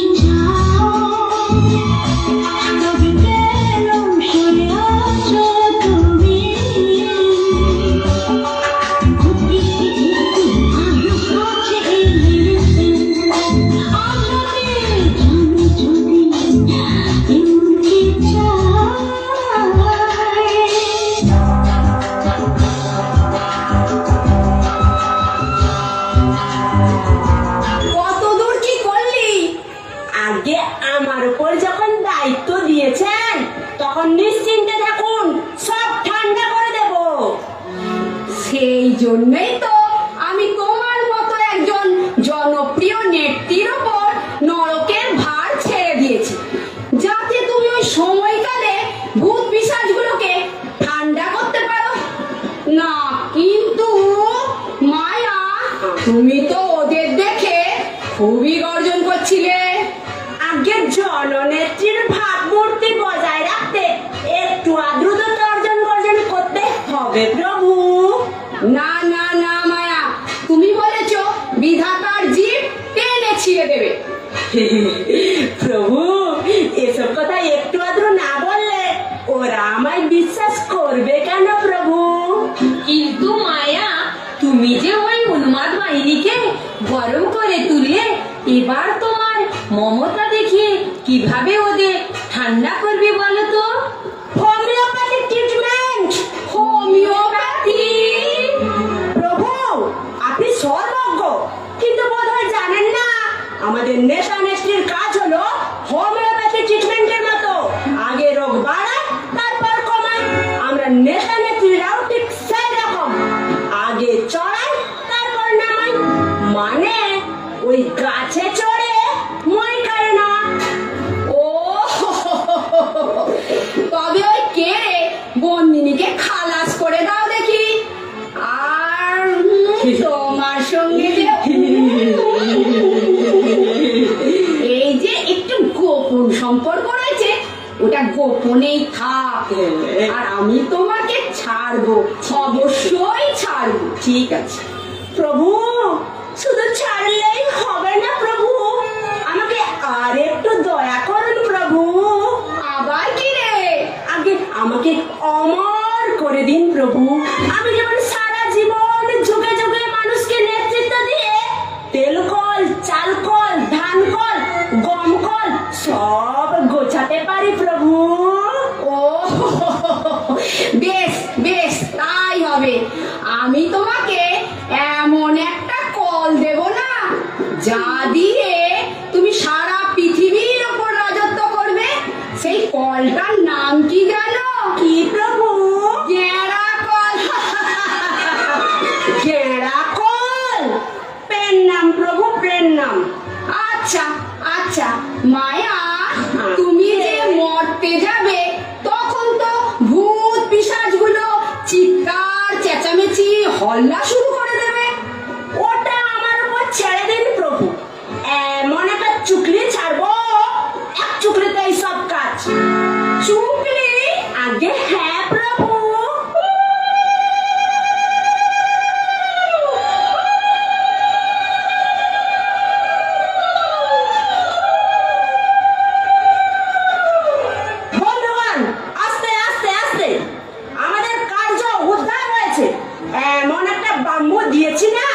তবে কেন সরে আছো তুমি ঘটিতে একটু আরো কাছে এলে আজ রাতে জানি যদি এমনকি কত দূর কি করলি? আগে আমার উপর যখন দায়িত্ব দিয়েছেন তখন নিশ্চিন্তে থাকুন, সব ঠান্ডা করে দেব। সেই জন্যই তো আমি তোমার মতো একজন জনপ্রিয় নেত্রীর ওপর নরকের ভার ছেড়ে দিয়েছি, যাতে তুমি ওই সময়কালে ভূত পিশাচগুলোকে ঠান্ডা করতে পারো। না কিন্তু মায়া, তুমি তো ওদের দেখে খুবই গর্জন করছিলে। আগে জননেত্রীর ভাবমূর্তি বজায় রাখতে একটু আদ্রুত তর্জন গর্জন করতে হবে প্রভু। না না না মায়া, তুমি বলেছ বিধাতার জীব টেনে ছিঁড়ে দেবে। প্রভু, এসব কথা একটু আদ্রু না বললে ওরা আমায় বিশ্বাস করবে কেন প্রভু? কিন্তু মায়া, তুমি যে ওই উন্মাদ বাহিনীকে গরম করে তুললে, এবার তোমার মমতা দেখিয়ে কিভাবে ওদের ঠান্ডা করবে বলো তো? Homeopathic treatment. হোমিওপ্যাথি? প্রভু, আপনি সর্বজ্ঞ, কিন্তু বোধহয় জানেন না আমাদের নেশা নেত্রীর কাজ হলো হোমিওপ্যাথি ট্রিটমেন্টের মতো, আগে রোগ বাড়ায় তারপর কমায়। আমরা নেশা নেত্রীরাও ঠিক সেই রকম, আগে চড়াই তারপর নামাই, মানে ওই গাছে চড়ে মই খায় না। ও তবে ওই কে রে বন্দিনীকে খালাস করে দাও দেখি। আর তোমার সঙ্গে যে এই যে একটু গোপন সম্পর্ক রয়েছে, ওটা গোপনেই থাক। আর আমি তোমাকে ছাড়বো, অবশ্যই ছাড়বো। ঠিক আছে প্রভু, শুধু ছাড়লেই হবে না প্রভু, আমাকে আর একটু দয়া করুন প্রভু। আবার কি রে? আগে আমাকে অমর করে দিন প্রভু, আমি যেমন সারা জীবন যুগে যুগে মানুষকে নেতৃত্ব দিয়ে তেল কল, চাল কল, ধান কল, গম কল সব গোছাতে পারি প্রভু। ও বেশ বেশ, তাই হবে। আমি তোমাকে এমন একটা কল বুঝলাম। আচ্ছা আচ্ছা মায়া, তুমি যে মরতে যাবে তখন তো ভূত পিশাচগুলো চিৎকার চেঁচামেচি হল্লা শুরু করে দেবে। ওটা আমার উপর ছেড়ে দিন প্রভু, এমন একটা চুকলি ছাড়বো, এক চুকলিতেই সব কাজ। চুপলি? আগে হ্যাঁ প্রভু। বন্ধুগণ, আস্তে আস্তে আস্তে, আমাদের কার্য উদ্ধার হয়েছে। এমন একটা বাম্বু দিয়েছি না,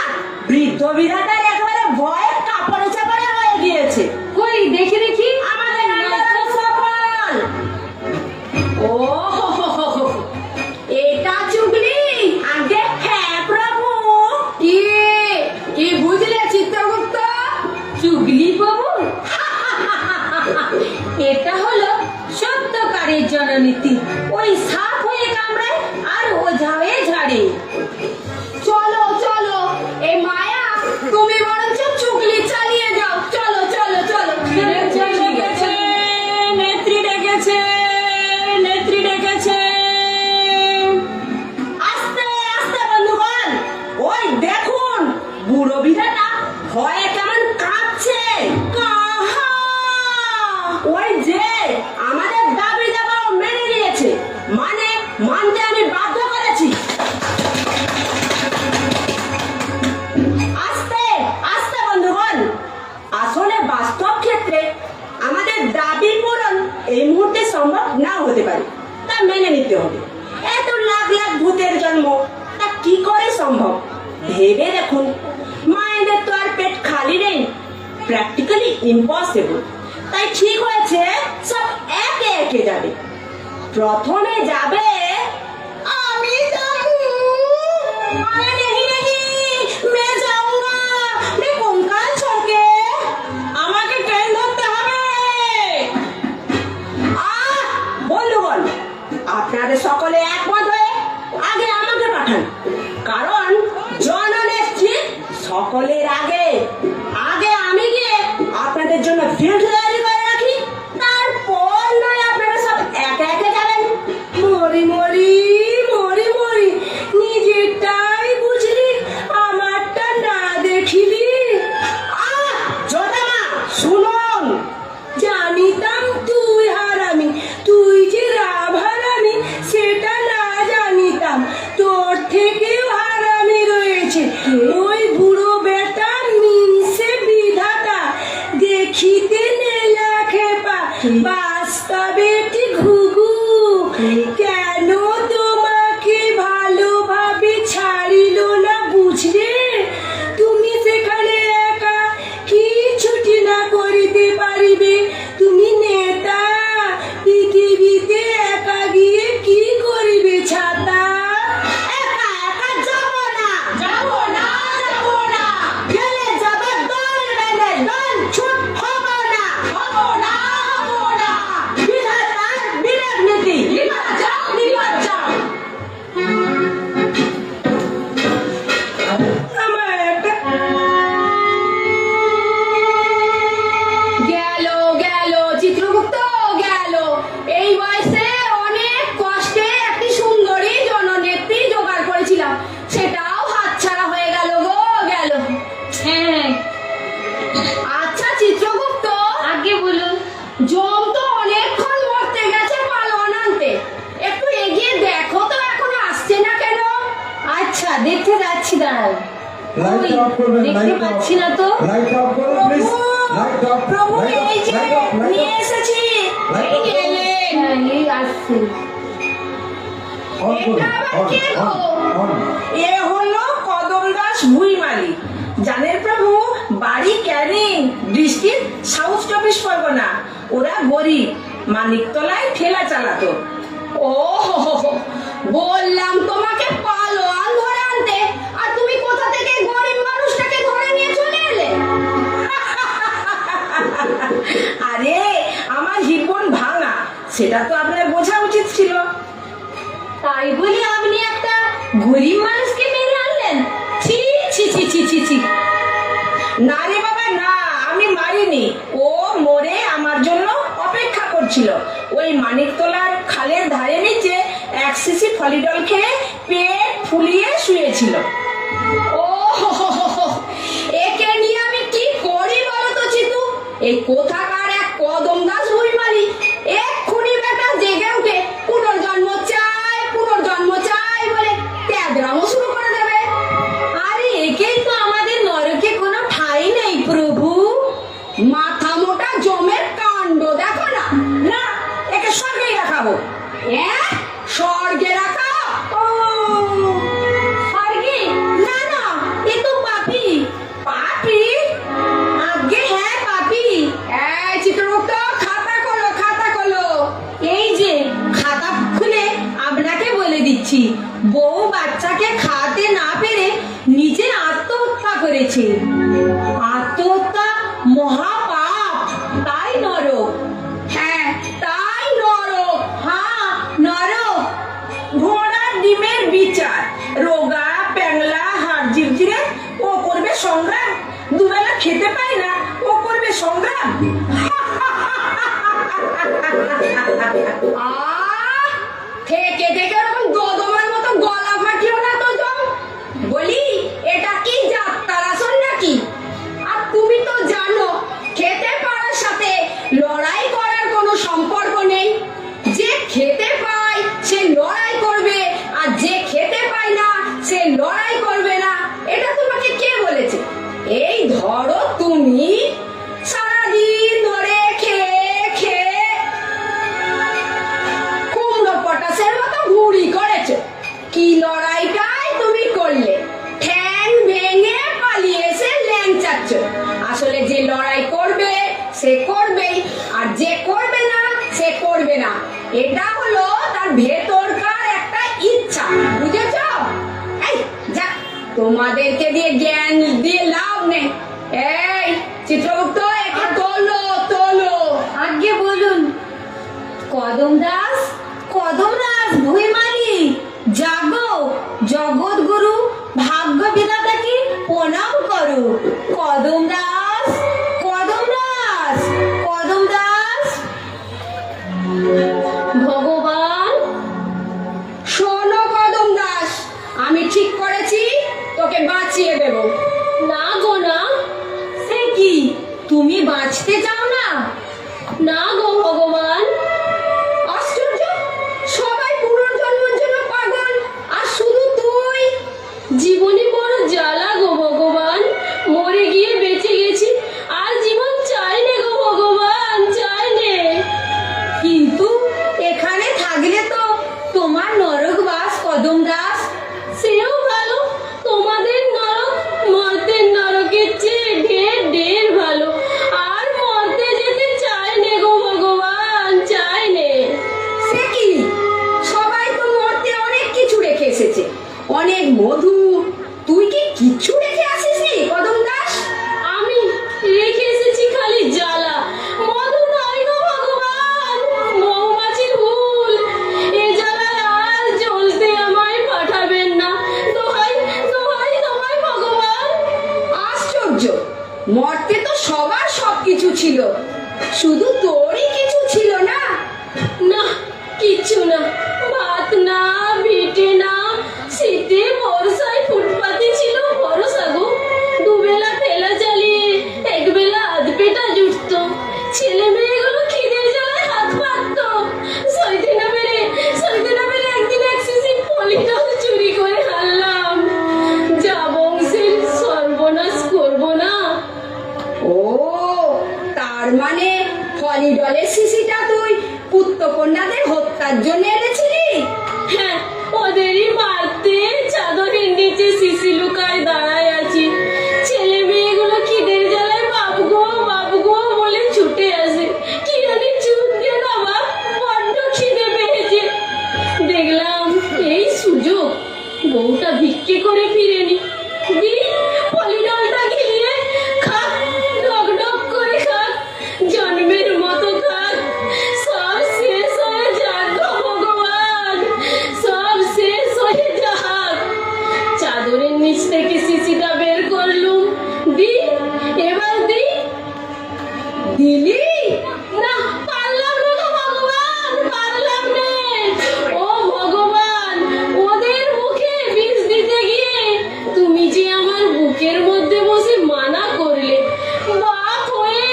বৃদ্ধ বিধাতার একেবারে ভয়ে কাপড়ে চাপড়ে হয়ে গিয়েছে। কই দেখি দেখি। আমাদের আন্দোলন সফল। ও হো হো হো হো। এটা চুগলি? আগে হ্যাঁ প্রভু। কি কি বুঝলে চিত্রগুপ্ত? চুগলি বাবু, এটা হলো সত্যকারের জননীতি। ওই সাপ হয়ে কামড়ায় আর ওঝা হয়ে ঝাড়ে। চলো চলো, এই মায়া তুমি বরঞ্চ চুগলি চালিয়ে যাও। চলো চলো চলো। ডেকেছে, নেত্রী ডেকেছে, নেত্রী ডেকেছে। আস্তে আস্তে বন্ধুগণ, ওই দেখুন বুড়ো বিধাতা ভয়ে কেমন কাঁপছে। কাহা! ওই যে আমাদের দাবি দাবাও মেনে নিয়েছে, মানে মানতে আমি বাধ্য করেছি। আস্তে আস্তে বন্ধুগণ, আসলে বাস্তব ক্ষেত্রে আমাদের দাবি পূরণ এই মুহূর্তে সম্ভব না হতে পারে, তা মেনে নিতে হবে। এত লাখ লাখ ভূতের জন্ম, তা কি করে সম্ভব ভেবে দেখুন। মায়েদের তো আর পেট খালি নেই, প্র্যাকটিক্যালি ইম্পসিবল। তাই ঠিক হয়েছে সব একে একে যাবে। প্রথমে যাবে আমি যাবো। আরে नहीं नहीं, मैं जाऊंगा, मैं कंकाल छोड़ के। আমাকে ট্রেন ধরতে হবে। বন্ধুগণ, আপনাদের সকলে একমত হয়ে আগে আমাকে পাঠান, কারণ জননেত্রী সকলের আগে। আগে আমি গিয়ে আপনাদের জন্য ফিল্ড তৈরি করে রাখি, তারপর নয় আপনারা সব একে একে যাবেন। মরি মরি মরি মরি, নিজেরটাই বুঝলি, আমারটা না দেখিলি। জোদামা শুনুন, জানিতাম তুই হারামি, তুই যে রাম হারামি সেটা না জানিতাম। তোর থেকেও হারামি রয়েছে ওই বুড়ো বেটা মিনসে বিধাতা। দেখিতে নেলা খেপা, বাস্তবে একটি ঘুঘু। কেন তোমাকে ভালোভাবে ছাড়িল না বুঝলে? তুমি সেখানে একা কি ছুটি না করিতে পারিবে? তুমি নেতা, পৃথিবীতে একা গিয়ে কি করিবে ছাতা? একা একা যাবো না, যাবো না, যাবো না। গেলে যাবে দল বেঁধে, দল ছুট হবো না, হবো না, হবো না। বিধাতার বিরাট নীতি, নিবাদ যাও, নিবাদ যাও। আমার একটা গেল গেল চিত্রগুপ্ত গেল। এই বয়সে অনেক কষ্টে একটি সুন্দরী জননেত্রী জোগাড় করেছিলাম, সেটাও হাতছাড়া হয়ে গেল গো, গেল। হ্যাঁ, আচ্ছা চিত্রগুপ্ত, আগে বলুন। জম তো অনেকক্ষণ মরতে গেছে পালোয়ান আনতে, একটু এগিয়ে দেখো তো এখনো আসছে না কেন? আচ্ছা, দেখতে যাচ্ছি, দাঁড়াও। লাইট ওই, অফ করবেন, দেখতে লাইট পাচ্ছি অফ। না তো। লাইট অফ করুন প্লিজ। লাইট অফ, প্রভু লাইট অফ, এই যে লাইট অফ, লাইট নিয়ে অফ। এসেছি। লাইট এই অফ। এলেন। হ্যাঁ, এই আসছে। অন করুন, এটা আবার অন, কে গো? On, on. এ হলো কদম দাস ভুইমালি, জানেন প্রভু, বাড়ি ক্যানিং, ডিস্ট্রিক্ট সাউথ চব্বিশ পরগনা। ওরা গরিব, মানিকতলায় ঠেলা চালাতো। ও হো হো হো, বললাম তোমাকে পালোয়ান ধরে আনতে, আর তুমি কোথা থেকে গরিব মানুষটাকে ধরে নিয়ে চলে এলে? আরে আমার জীবন ভাঙা, সেটা তো আপনার বোঝা উচিত ছিল। তাই বলি আপনি একটা গরিব মানুষকে মেরে আনলেন? ছি ছি ছি ছি ছি ছি। না রে বাবা না, মরেনি, ও মরে আমার জন্য অপেক্ষা করছিল। ওই মানিকতলার খালের ধারে নিচে 1 শিশি ফলিডল খেয়ে পেট ফুলিয়ে শুয়েছিল। ও হো হো হো হো। একে নিয়ে আমি কি করি বলো তো চিতু? এই কোথাকার এক কদম দাস বইমালি এক্ষুনি বেটা জেগে উঠে পুনর্জন্ম চাই বলে ট্যাবরামো শুরু করে দেবে। আরে একেই তো আমাদের নরকে কোনো ঠাঁই নেই প্রভু। মাথা মোটা জমের কাণ্ড দেখো না। না, একে স্বর্গেই রাখাবো। স্বর্গে রাখা? ও স্বর্গে? না না, এ তো পাপী। পাপি? আজ্ঞে হ্যাঁ পাপী। এই চিত্রগুপ্ত, খাতা খোলো। এই যে খাতা খুলে আপনাকে বলে দিচ্ছি, বউ বাচ্চাকে খাওয়াতে না পেরে নিজে আত্মহত্যা করেছে। আত্মহত্যা মহাপাপ, তাই নরক। হ্যাঁ, তাই নরক। হ্যাঁ নরক। ঘোড়ার ডিমের বিচার, রোগা প্যাংলা হাড় জিরজিরে, ও করবে সংগ্রাম। দুবেলা খেতে পায় না, ও করবে সংগ্রাম। থেকে ওরকম দোদমার মতো গলা ফাটিও না তো জম। বলি এটা কি যাত্রার আসর নাকি? আর তুমি তো জানো খেতে পারার সাথে লড়াই করার কোনো সম্পর্ক নেই। যে খেতে পায় সে লড়াই করবে, আর যে খেতে পায় না সে লড়াই করবে না। এটা তোমাকে কে বলেছে? এই ধরো তুমি সারাদিন ধরে খেয়ে কুমড়ো পটাশের মতো ঘুড়ি করেছো। কি লড়াইটাই তুমি করলে? ঠ্যাং ভেঙে পালিয়ে এসে ল্যাংচাচ্ছ। আসলে যে লড়াই করবে সে করবেই, আর যে করবে না সে করবে না। এটা হলো তার ভেতরকার একটা ইচ্ছা, বুঝেছ? এই যা, তোমাদেরকে দিয়ে জ্ঞান দিয়ে লাভ নেই। এই চিত্রগুপ্ত, একে তোলো। আজ্ঞে বলুন। কদম দাস ভুইমালি, জাগো, জগৎ গুরু ভাগ্য বিধাতাকে প্রণাম করো। কদম দাস। ভগবান। শোনো কদম দাস, আমি ঠিক করেছি তোকে বাঁচিয়ে দেব। না গো না। সে কি, তুমি বাঁচতে চাও না? না গো ভগবান। আশ্চর্য, সবাই পুনর্জন্মের জন্য পাগল, আর শুধু তুই। জীবনে বড় জ্বালা গো ভগবান, মরে গিয়ে বেঁচে গেছি, আর জীবন চাই নে গো ভগবান, চাই নে। কিন্তু এখানে থাকলে তো তোমার নরক বাস কদম দাস। সেও ভালো, তোমাদের নরক মর্তের নরকের চেয়ে ঢের ভালো। আর মর্তে যেতে চাই নে গো ভগবান, চাই নে। সে কি, সবাই তো মরতে অনেক কিছু রেখে এসেছে, অনেক মধু। তুই কি কিচ্ছু রেখে আসিসনি কদম দাস? আমি রেখে এসেছি খালি জ্বালা, মধু নয় গো ভগবান, মৌমাছির হুল। এ জ্বালায় আর জ্বলতে আমায় পাঠাবেন না, দোহাই ভগবান। আশ্চর্য, মরতে তো সবার সবকিছু ছিল, শুধু তোরই কিছু ছিল না। না, কিচ্ছু না। ভাত না, ভিটে না, শীতে বর্ষায় ফুটপাতে ছিল ভরসা গো। দুবেলা ঠেলা চালিয়ে একবেলা আধ পেটা জুটতো। ছেলে মেয়েগুলো খিদের জ্বালায় হাত পাততো। সইতে না পেরে একদিন 1 শিশি পলিডল চুরি করে হারলাম। যা বংশের সর্বনাশ করবো না। ও, তার মানে ফলিডলের শিশিটা তুই পুত্রকন্যাদের হত্যার জন্য এনেছিলি? হ্যাঁ, ওদেরই মারতে চাদরের নিচে শিশি লুকায় দাঁড়ায় আছি। ছেলে মেয়েগুলো খিদের জ্বালায় বাপ গো বলে ছুটে আসে। কি জানি চুপ গে না বাপ, বড্ড খিদে পেয়েছে। দেখলাম এই সুযোগ, বউটা ভিক্ষে করে ফিরেনি, পলিডলটা গিলিয়ে খাক, ডক করে খাক, জন্মের মতো খাক। সব শেষ হয়ে যাক গো ভগবান, সব শেষ হয়ে যাক। চাদরের নিচ থেকে শিশিটা বের দিলি না, পারলাম না গো ভগবান, পারলাম না। ও ভগবান, ওদের মুখে বিষ দিতে গিয়ে তুমি যে আমার বুকের মধ্যে বসে মানা করলে, বাপ হয়ে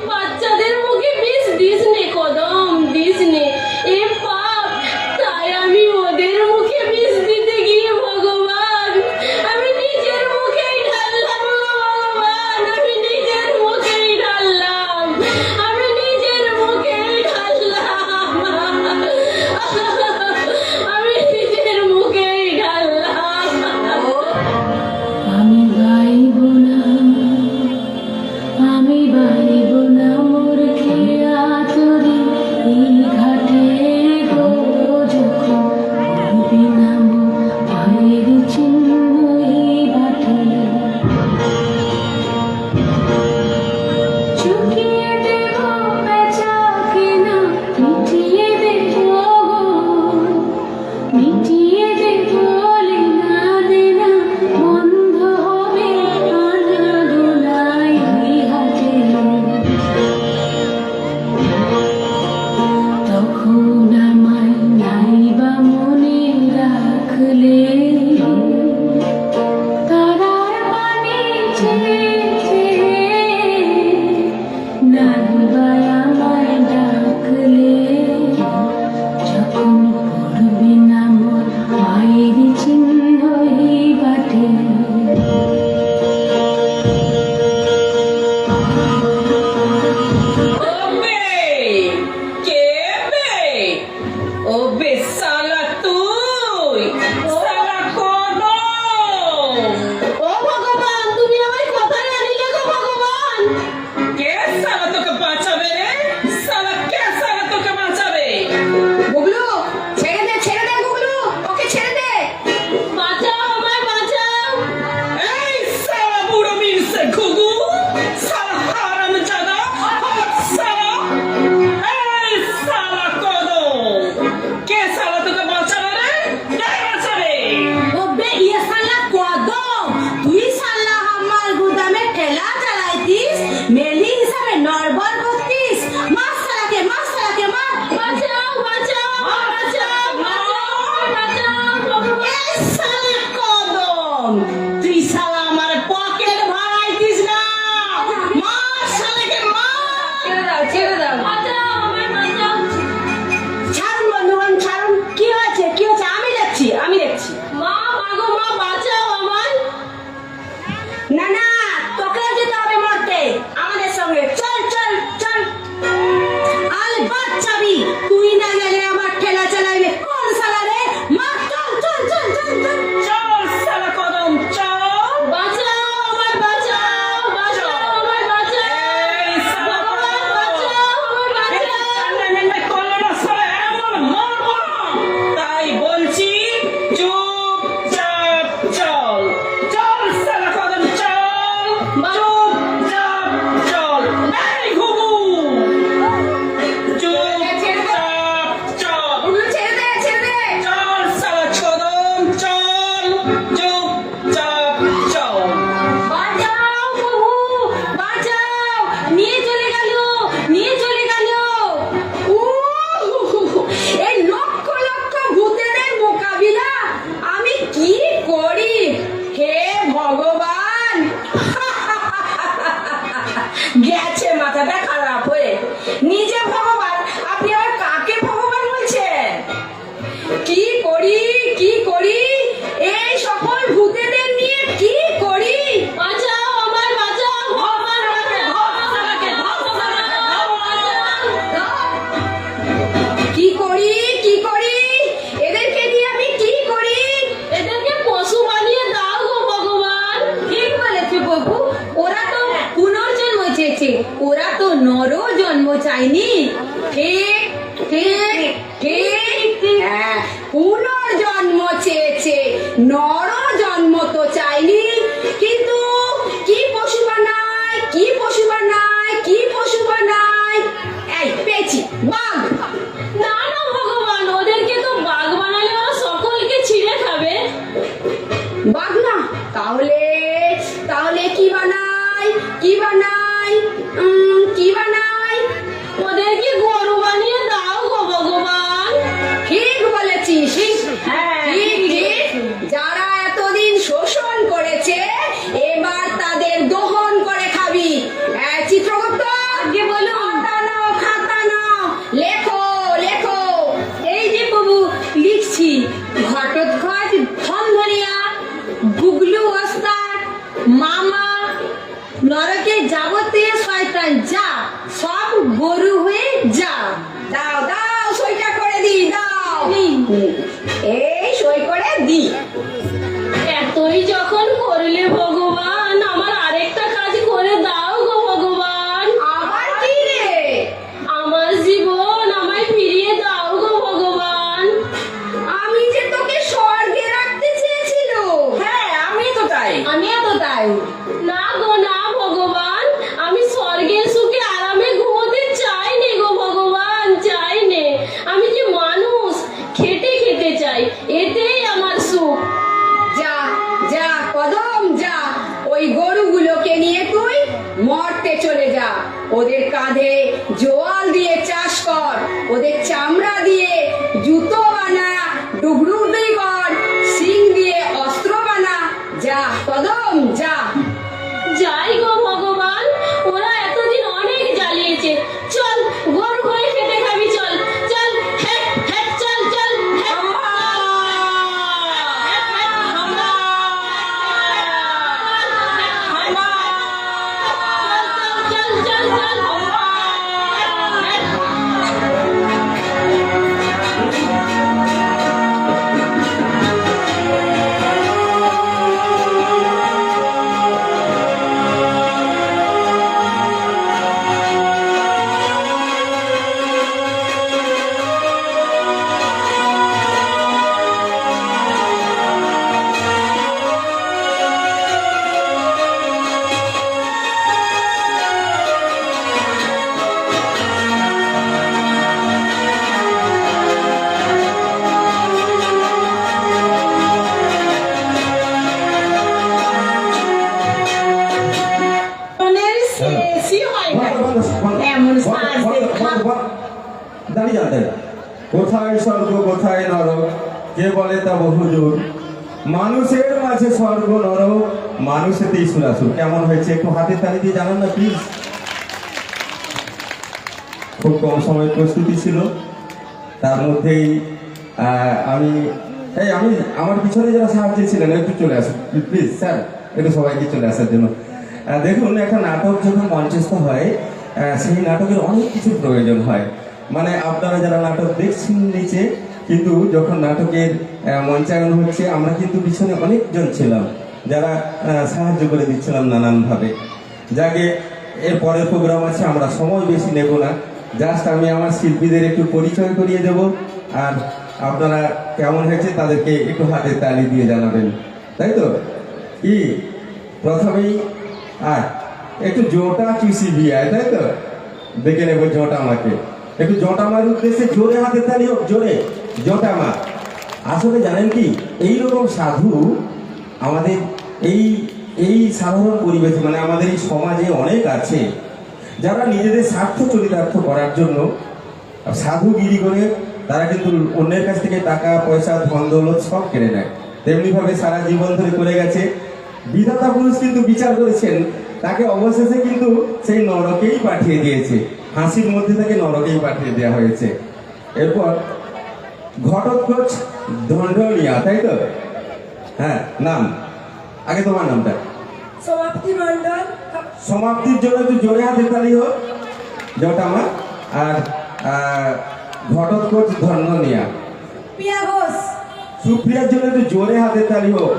বাচ্চাদের মুখে বিষ দিস নে কদম, দিস নে। এ পাপ, তাই আমি ওদের মুখে বিষ দিতে গিয়ে ভগবান আমি নিজের মুখেই ঢাললাম গো ভগবান, আমি নিজের মুখেই ঢাললাম, আমি নিজের মুখেই ঢাললাম, আমি নিজের মুখেই ঢাললাম। আমি গাইব না, আমি বাইব না মোর খেয়া তোরে এই ঘাটে গো, যখন পড়বি না মোর পায়ের চিহ্ন এই বাটে। চুকিয়ে দেব পেঁচা কেনা, মিটিয়ে দেব মিটিয়ে দেব লেনা দেনা, বন্ধ হবে আনা গোনায় এই হাটে। তখন আমায় নাইবা মনে রাখলে, তারার পানে চেয়ে নাইবা আমায় ডাকলে, যখন পড়বি না মোর পায়ের চিহ্ন এই বাটে। ওবে কে বে? ওবে শালা তুই, শালা কদম। ও ভগবান, তুমি আমায় কোথায় আনিলে গো ভগবান? কে শালা তোকে বাঁচাবে রে? শালা কে শালা তোকে বাঁচাবে? গুগলু, ছেড়ে দে গুগলু, ওকে ছেড়ে দে। বাঁচাও, আমায় বাঁচাও। এই শালা বুড়ো মিনসে ঘুঘু, শালা হারামজাদা, হাত শালা। এই শালা কদম, কে শালা তোকে বাঁচাবে রে? কে বাঁচাবে? ওবে ইয়ে শালা কদম, তুই শালা আমার গুদামে ঠেলা চালাইতিস, মেলি হিসাবে নড়বড় করতিস। মার শালাকে, মার শালাকে, মার। বাঁচাও, বাঁচাও, বাঁচাও, বাঁচাও, বাঁচাও, ভগবান। এই শালা কদম, তুই শালা আমার পকেট ভরাইতিস না। মার শালাকে, মার। ছেড়ে দাও। বাঁচাও, আমায় বাঁচাও। ছাড়ুন বন্ধুগণ, ছাড়ুন। কি হয়েছে, কি হয়েছে? আমি দেখছি, আমি দেখছি। মা, মাগো মা, বাঁচাও আমায়। না না, তোকে যেতে হবে মরতে আমাদের সঙ্গে। চল চল চল, আলবাত যাবি। তুই না গেলে আমার ঠেলা চালাইবে কোন শালা রে? মার, চল চল চল চল চল। চল শালা কদম, চল। বাঁচাও আমায়, বাঁচাও, বাঁচাও আমায়, বাঁচাও। এই শালা ভগবান, কদম। বাঁচাও আমায়, বাঁচাও। করলো না শালা, এমন মারবো না। তাই বলছি চুপচাপ চল। চল শালা কদম, চল। চুপচাপ চল। এই ঘুঘু, চুপচাপ চল। গুগলু, ছেড়ে দে, ছেড়ে দে। চল শালা কদম, চল। চুপচাপ চল। বাঁচাও প্রভু, বাঁচাও। নিয়ে চলে গেল, নিয়ে চলে গেল। এই লক্ষ লক্ষ ভূতেদের মোকাবিলা আমি কি করি? হে ভগবান, গেছে মাথাটা খারাপ হয়ে। নিজে ভগবান, আপনি আবার কাকে ভগবান বলছেন? কি করি, কি করি? এই সকল ভূতেদের নিয়ে কি করি? বাঁচাও আমায়, বাঁচাও, ভগবান, বাঁচাও। কি করি, কি করি? এদেরকে দিয়ে আমি কি করি? এদেরকে পশু বানিয়ে দাও গো ভগবান। ঠিক বলেছে প্রভু, ওরা তো পুনর্জন্ম চেয়েছে, ওরা তো নর জন্ম চায়নি। ঠিক ঠিক ঠিক, হ্যাঁ, পুনর্জন্ম চেয়েছে, নর জন্ম তো চাইনি। কিন্তু কি পশু বানায়, কি পশু বানায়, কি পশু বানায়? এই পেয়েছি, বাঘ। না না ভগবান, ওদেরকে তো বাঘ বানালে ওরা সকলকে ছিঁড়ে খাবে। বাঘ না, তাহলে তাহলে কি বানাই, কি বানাই, কি বানাই? নাই। ওদেরকে গরু বানিয়ে দাও গো ভগবান। ঠিক বলেছিস, হ্যাঁ, ঠিক ঠিক। যারা এতদিন শোষণ করেছে এবার তাদের দহন করে খাবি। চিত্রগুপ্ত, আগে বলুন। খাতা নাও, লেখো লেখো। এই যে প্রভু লিখছি, ঘটোৎকচ ধনধনিয়া, গুগলু ওস্তাদ, মামা, নরকে যাবতীয় শয়তান যা, সব গরু হয়ে যা। দাও দাও, সইটা করে দি, দাও। এই, এই সই করে দি। এতই যখন করলে ভগবান, আমার আরেকটা কাজ করে দাও গো ভগবান। আবার কি রে? আমার জীবন আমায় ফিরিয়ে দাও গো ভগবান। আমি যে তোকে স্বর্গে রাখতে চেয়েছিলাম। হ্যাঁ, আমি তো তাই। আমিও তো তাই। না গো না ভগবান, আমি স্বর্গের সুখে আরামে ঘুমোতে চাই নে গো ভগবান, চাই নে। আমি কি মানুষ, খেটে খেতে চাই, এতেই আমার সুখ। যা যা কদম যা, ওই গরুগুলোকে নিয়ে তুই মর্তে চলে যা। ওদের কাঁধে জোয়াল দিয়ে চাষ কর, ওদের চামড়া দিয়ে জুতো বানা, ডুবরুটি কর, শিং দিয়ে অস্ত্র বানা। যা কদম যা। যাই গো ভগবান, ওরা এতদিন অনেক জ্বালিয়েছে। চল গরু হয়ে খেতে খাবি, চল চল, হ্যাট হ্যাট, চল চল, হ্যাট, হ্যাট, হ্যাট, হামলা, হামলা, চল চল চল, হ্যাট, মনের শেষই হয় না। এমন সাজ দেখা। দাঁড়িয়ে যান। কোথায় স্বর্গ কোথায় নরক, কে বলে তা বহুদূর। মানুষের মাঝে স্বর্গ নরক, মানুষেতেই সুরাসুর। কেমন হয়েছে একটু হাতে তালি দিয়ে জানান না প্লিজ। খুব কম সময় প্রস্তুতি ছিল, তার মধ্যেই আমি আমার পিছনে যারা সাহায্য ছিলেন একটু চলে আসুন প্লিজ স্যার, একটু সবাইকে চলে আসার জন্য। দেখুন, একটা নাটক যখন মঞ্চস্থ হয় সেই নাটকের অনেক কিছুর প্রয়োজন হয়। মানে আপনারা যারা নাটক দেখছেন নিচে, কিন্তু যখন নাটকের মঞ্চায়ন হচ্ছে আমরা কিন্তু পিছনে অনেকজন ছিলাম যারা সাহায্য করে দিচ্ছিলাম নানানভাবে। যাকে এর পরের প্রোগ্রাম আছে, আমরা সময় বেশি নেব না, জাস্ট আমি আমার শিল্পীদের একটু পরিচয় করিয়ে দেব, আর আপনারা কেমন হয়েছে তাদেরকে একটু হাতে তালি দিয়ে জানাবেন, তাই তো? কি প্রথমেই একটু জোটা চুষি আয়, তাই তো? দেখে নেবো জোটা আমাকে একটু, জোটা মার উদ্দেশ্যে জোরে হাতে তালি হোক, জোরে জোটা মা। আসলে জানেন কি, এইরকম সাধু আমাদের এই সাধারণ পরিবেশে, মানে আমাদের এই সমাজে অনেক আছে যারা নিজেদের স্বার্থ চরিতার্থ করার জন্য সাধুগিরি করে তারা কিন্তু অন্যের কাছ থেকে টাকা পয়সা ধন দৌলত সব কেড়ে নেয়। তেমনি ভাবে সারা জীবন ধরে করে গেছে। বিধাতা পুরুষ কিন্তু বিচার করেছেন, তাকে অবশেষে কিন্তু সেই নরকেই পাঠিয়ে দিয়েছে, হাসির মধ্যে থেকে নরকেই পাঠিয়ে দেওয়া হয়েছে। এরপর ঘটোৎকচ ধনধনিয়া, তাই তো? হ্যাঁ, নাম আগে তোমার নামটা। সমাপ্তি মন্ডল। সমাপ্তির জন্য একটু জোরে হাতে তালি হোক জোটা আমার। আর ঘটোৎকচ ধনধনিয়া। পিয়া ঘোষ। সুপ্রিয়ার জন্য একটু জোরে হাতে তালি হোক।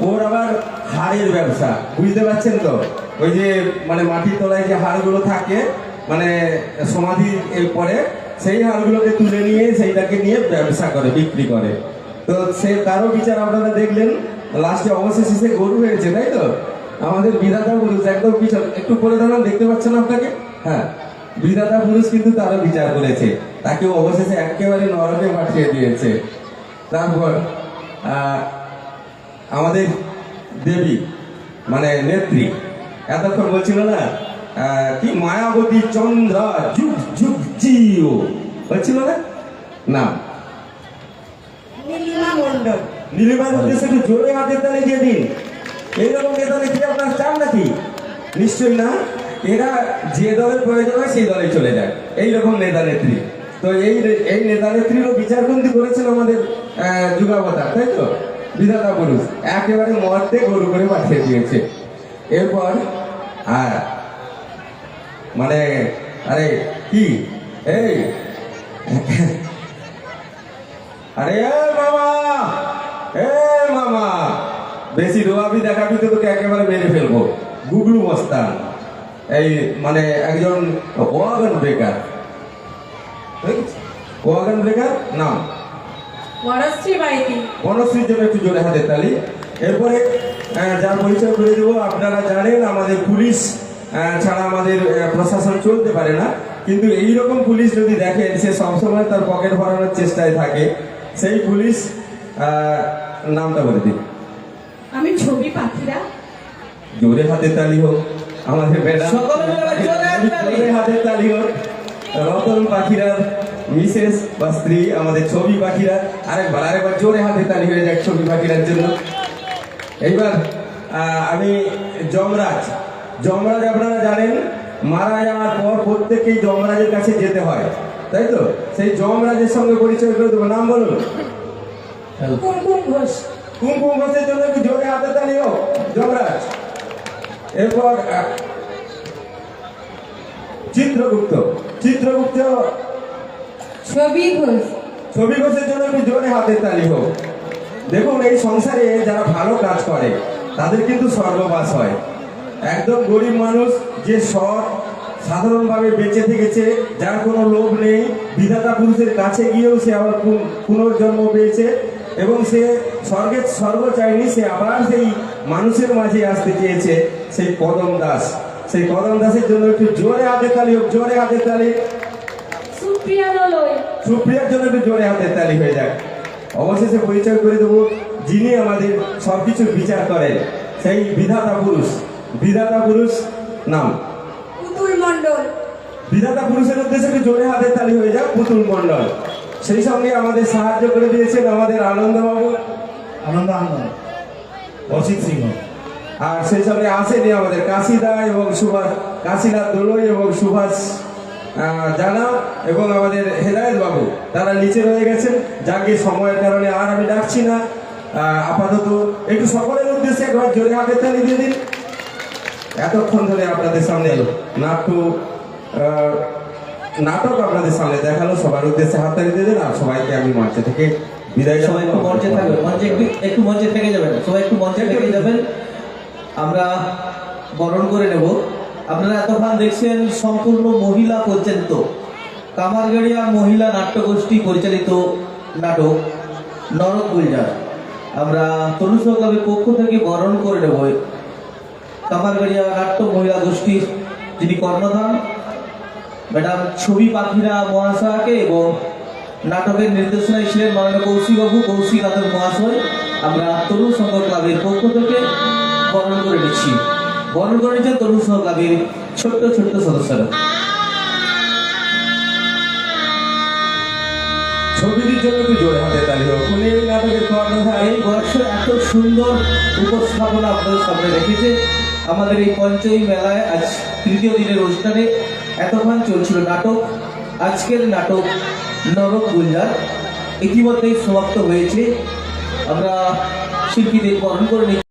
ওর আবার হাড়ের ব্যবসা, বুঝতে পারছেন তো? ওই যে মানে মাটির তলায় যে হাড়গুলো থাকে, মানে সমাধির পরে সেই হাড়গুলোকে তুলে নিয়ে সেইটাকে নিয়ে ব্যবসা করে, বিক্রি করে। তো সে তারও বিচার আপনারা দেখলেন, লাস্টে অবশেষে সে গরু হয়েছে, তাই তো? আমাদের বিধাতা পুরুষ একদম পিছন একটু করে দাঁড়ান, দেখতে পাচ্ছেন আপনাকে? হ্যাঁ, বিধাতা পুরুষ কিন্তু তারও বিচার করেছে, তাকেও অবশেষে একেবারে নরকে পাঠিয়ে দিয়েছে। তারপর আমাদের দেবী মানে নেত্রী এতক্ষণ বলছিল না কি মায়াবতী চন্দ্রা যুগ যুগ জিও হচ্ছিল না নাম নীলিমা মণ্ডল। নীলিমার উদ্দেশ্যে একটু জোরে হাতের তালি দিয়ে দিন। এইরকম নেতা নেত্রী আপনার চান নাকি? নিশ্চয়ই না। এরা যে দলের প্রয়োজন হয় সেই দলে চলে যায়, এইরকম নেতা নেত্রী। তো এই নেতা নেত্রীরও বিচারবন্দি করেছেন আমাদের যুগাবতার, তাই তো? বিধাতা পুরুষ একেবারে মর্তে গরু করে পাঠিয়ে দিয়েছে। এরপর মানে আরে কি এই আরে মামা বেশি রোয়াবি দেখাবি তো তোকে একেবারে মেরে ফেলবো। গুগলু মস্তান, এই মানে একজন ওয়াগন ব্রেকার। ওয়াগন ব্রেকার নাম বনশ্রী বাইতি। বনশ্রীর জন্য একটু জোরে হাতের তালি। এরপরে যার পরিচয় করে দেবো, আপনারা জানেন আমাদের পুলিশ ছাড়া আমাদের প্রশাসন চলতে পারে না, কিন্তু এইরকম পুলিশ যদি দেখেন সে সবসময় তার পকেট ভরানোর চেষ্টায় থাকে, সেই পুলিশ নামটা বলে দিন। আমি ছবি পাখিরা। জোরে হাতের তালি হোক আমাদের ম্যাডাম, সকলে মিলে জোরে হাততালি। জোরে হাতের তালি হোক রতন পাখিরার মিসেস বা স্ত্রী আমাদের ছবি পাখিরা। আরেকবার জোরে হাতের তালি হয়ে যাক ছবি পাখিরার জন্য। এইবার আমি যমরাজ আপনারা জানেন মারা যাওয়ার পর প্রত্যেককেই যমরাজের কাছে যেতে হয়, তাই তো? সেই যমরাজের সঙ্গে পরিচয় করে দেবো। নাম বলুন। কুমকুম ঘোষ। কুমকুম ঘোষের জন্য একটু জোরে হাতে তালি হোক যমরাজ। এরপর চিত্রগুপ্ত ছবি ঘোষ। ছবি ঘোষের জন্য একটু জোরে হাতের তালি হোক। দেখুন, এই সংসারে যারা ভালো কাজ করে তাদের কিন্তু স্বর্গবাস হয়। একদম গরিব মানুষ যে সৎ সাধারণভাবে বেঁচে থেকেছে, যার কোনো লোভ নেই, বিধাতা পুরুষের কাছে গিয়েও সে আবার পুনর্জন্ম পেয়েছে এবং সে স্বর্গ চায়নি, সে আবার সেই মানুষের মাঝে আসতে চেয়েছে, সেই কদম দাসের জন্য একটু জোরে হাতের তালি হোক, জোরে হাতের তালি। সুপ্রিয়ার জন্য একটু জোরে হাতের তালি হয়ে যাক। অবশেষে পরিচয় করে দেবো যিনি আমাদের সবকিছুর বিচার করেন, সেই বিধাতা পুরুষ নাম পুতুল মণ্ডল। বিধাতা পুরুষের উদ্দেশ্যে একটু জোরে হাতের তালি হয়ে যাক পুতুল মণ্ডল। সেই সঙ্গে আমাদের সাহায্য করে দিয়েছেন আমাদের আনন্দবাবু, অসিত সিংহ। আর সেই সঙ্গে আসেনি আমাদের কাশিদা এবং সুভাষ, কাশীনাথ দোলই এবং সুভাষ জানা এবং আমাদের হেদায়েত বাবু, তারা নিচে রয়ে গেছেন। যাকে সময়ের কারণে আর আমি ডাকছি না। আপাতত একটু সকলের উদ্দেশ্যে একবার জোরে হাতের তালি দিয়ে দিন। এতক্ষণ ধরে আপনাদের সামনে নাটক আপনাদের সামনে দেখালো, সবার উদ্দেশ্যে হাততালি দিয়ে দেন। আর সবাইকে আমি মঞ্চ থেকে বিদায় সবাই একটু মঞ্চে থাকবেন, একটু মঞ্চে থেকে যাবেন, সবাই একটু মঞ্চে থেকে যাবেন। আমরা বরণ করে নেব। আপনারা এতক্ষণ দেখছেন সম্পূর্ণ মহিলা পর্যন্ত কামারগাড়িয়া মহিলা নাট্যগোষ্ঠী পরিচালিত নাটক নরক গুলজার। আমরা তরুণ ক্লাবের পক্ষ থেকে বরণ করে নেব কামারগাড়িয়া নাট্য মহিলা গোষ্ঠীর যিনি কর্ণধার ম্যাডাম ছবি পাখিরা মহাশয়কে এবং নাটকের নির্দেশনায় ছিলেন মাননীয় কৌশিক আদর মহাশয়। আমরা তরুণ সংঘ ক্লাবের পক্ষ থেকে বরণ করে নিচ্ছি। বরণ করে নিচ্ছেন তরুণ সংঘ ক্লাবের ছোট্ট সদস্যরা। ছবিটির জন্য একটু জোরে হাতে তালি হোক। উনি এই নাটকের কর্ণধার। এই বর্ষে এত সুন্দর উপস্থাপনা আপনাদের সামনে রেখেছে। আমাদের এই পঞ্চমী মেলায় আজ তৃতীয় দিনের অনুষ্ঠানে এতক্ষণ চলছিল নাটক। আজকের নাটক নরক গুলজার ইতিমধ্যেই সমাপ্ত হয়েছে। আমরা শিল্পীদের বরণ করে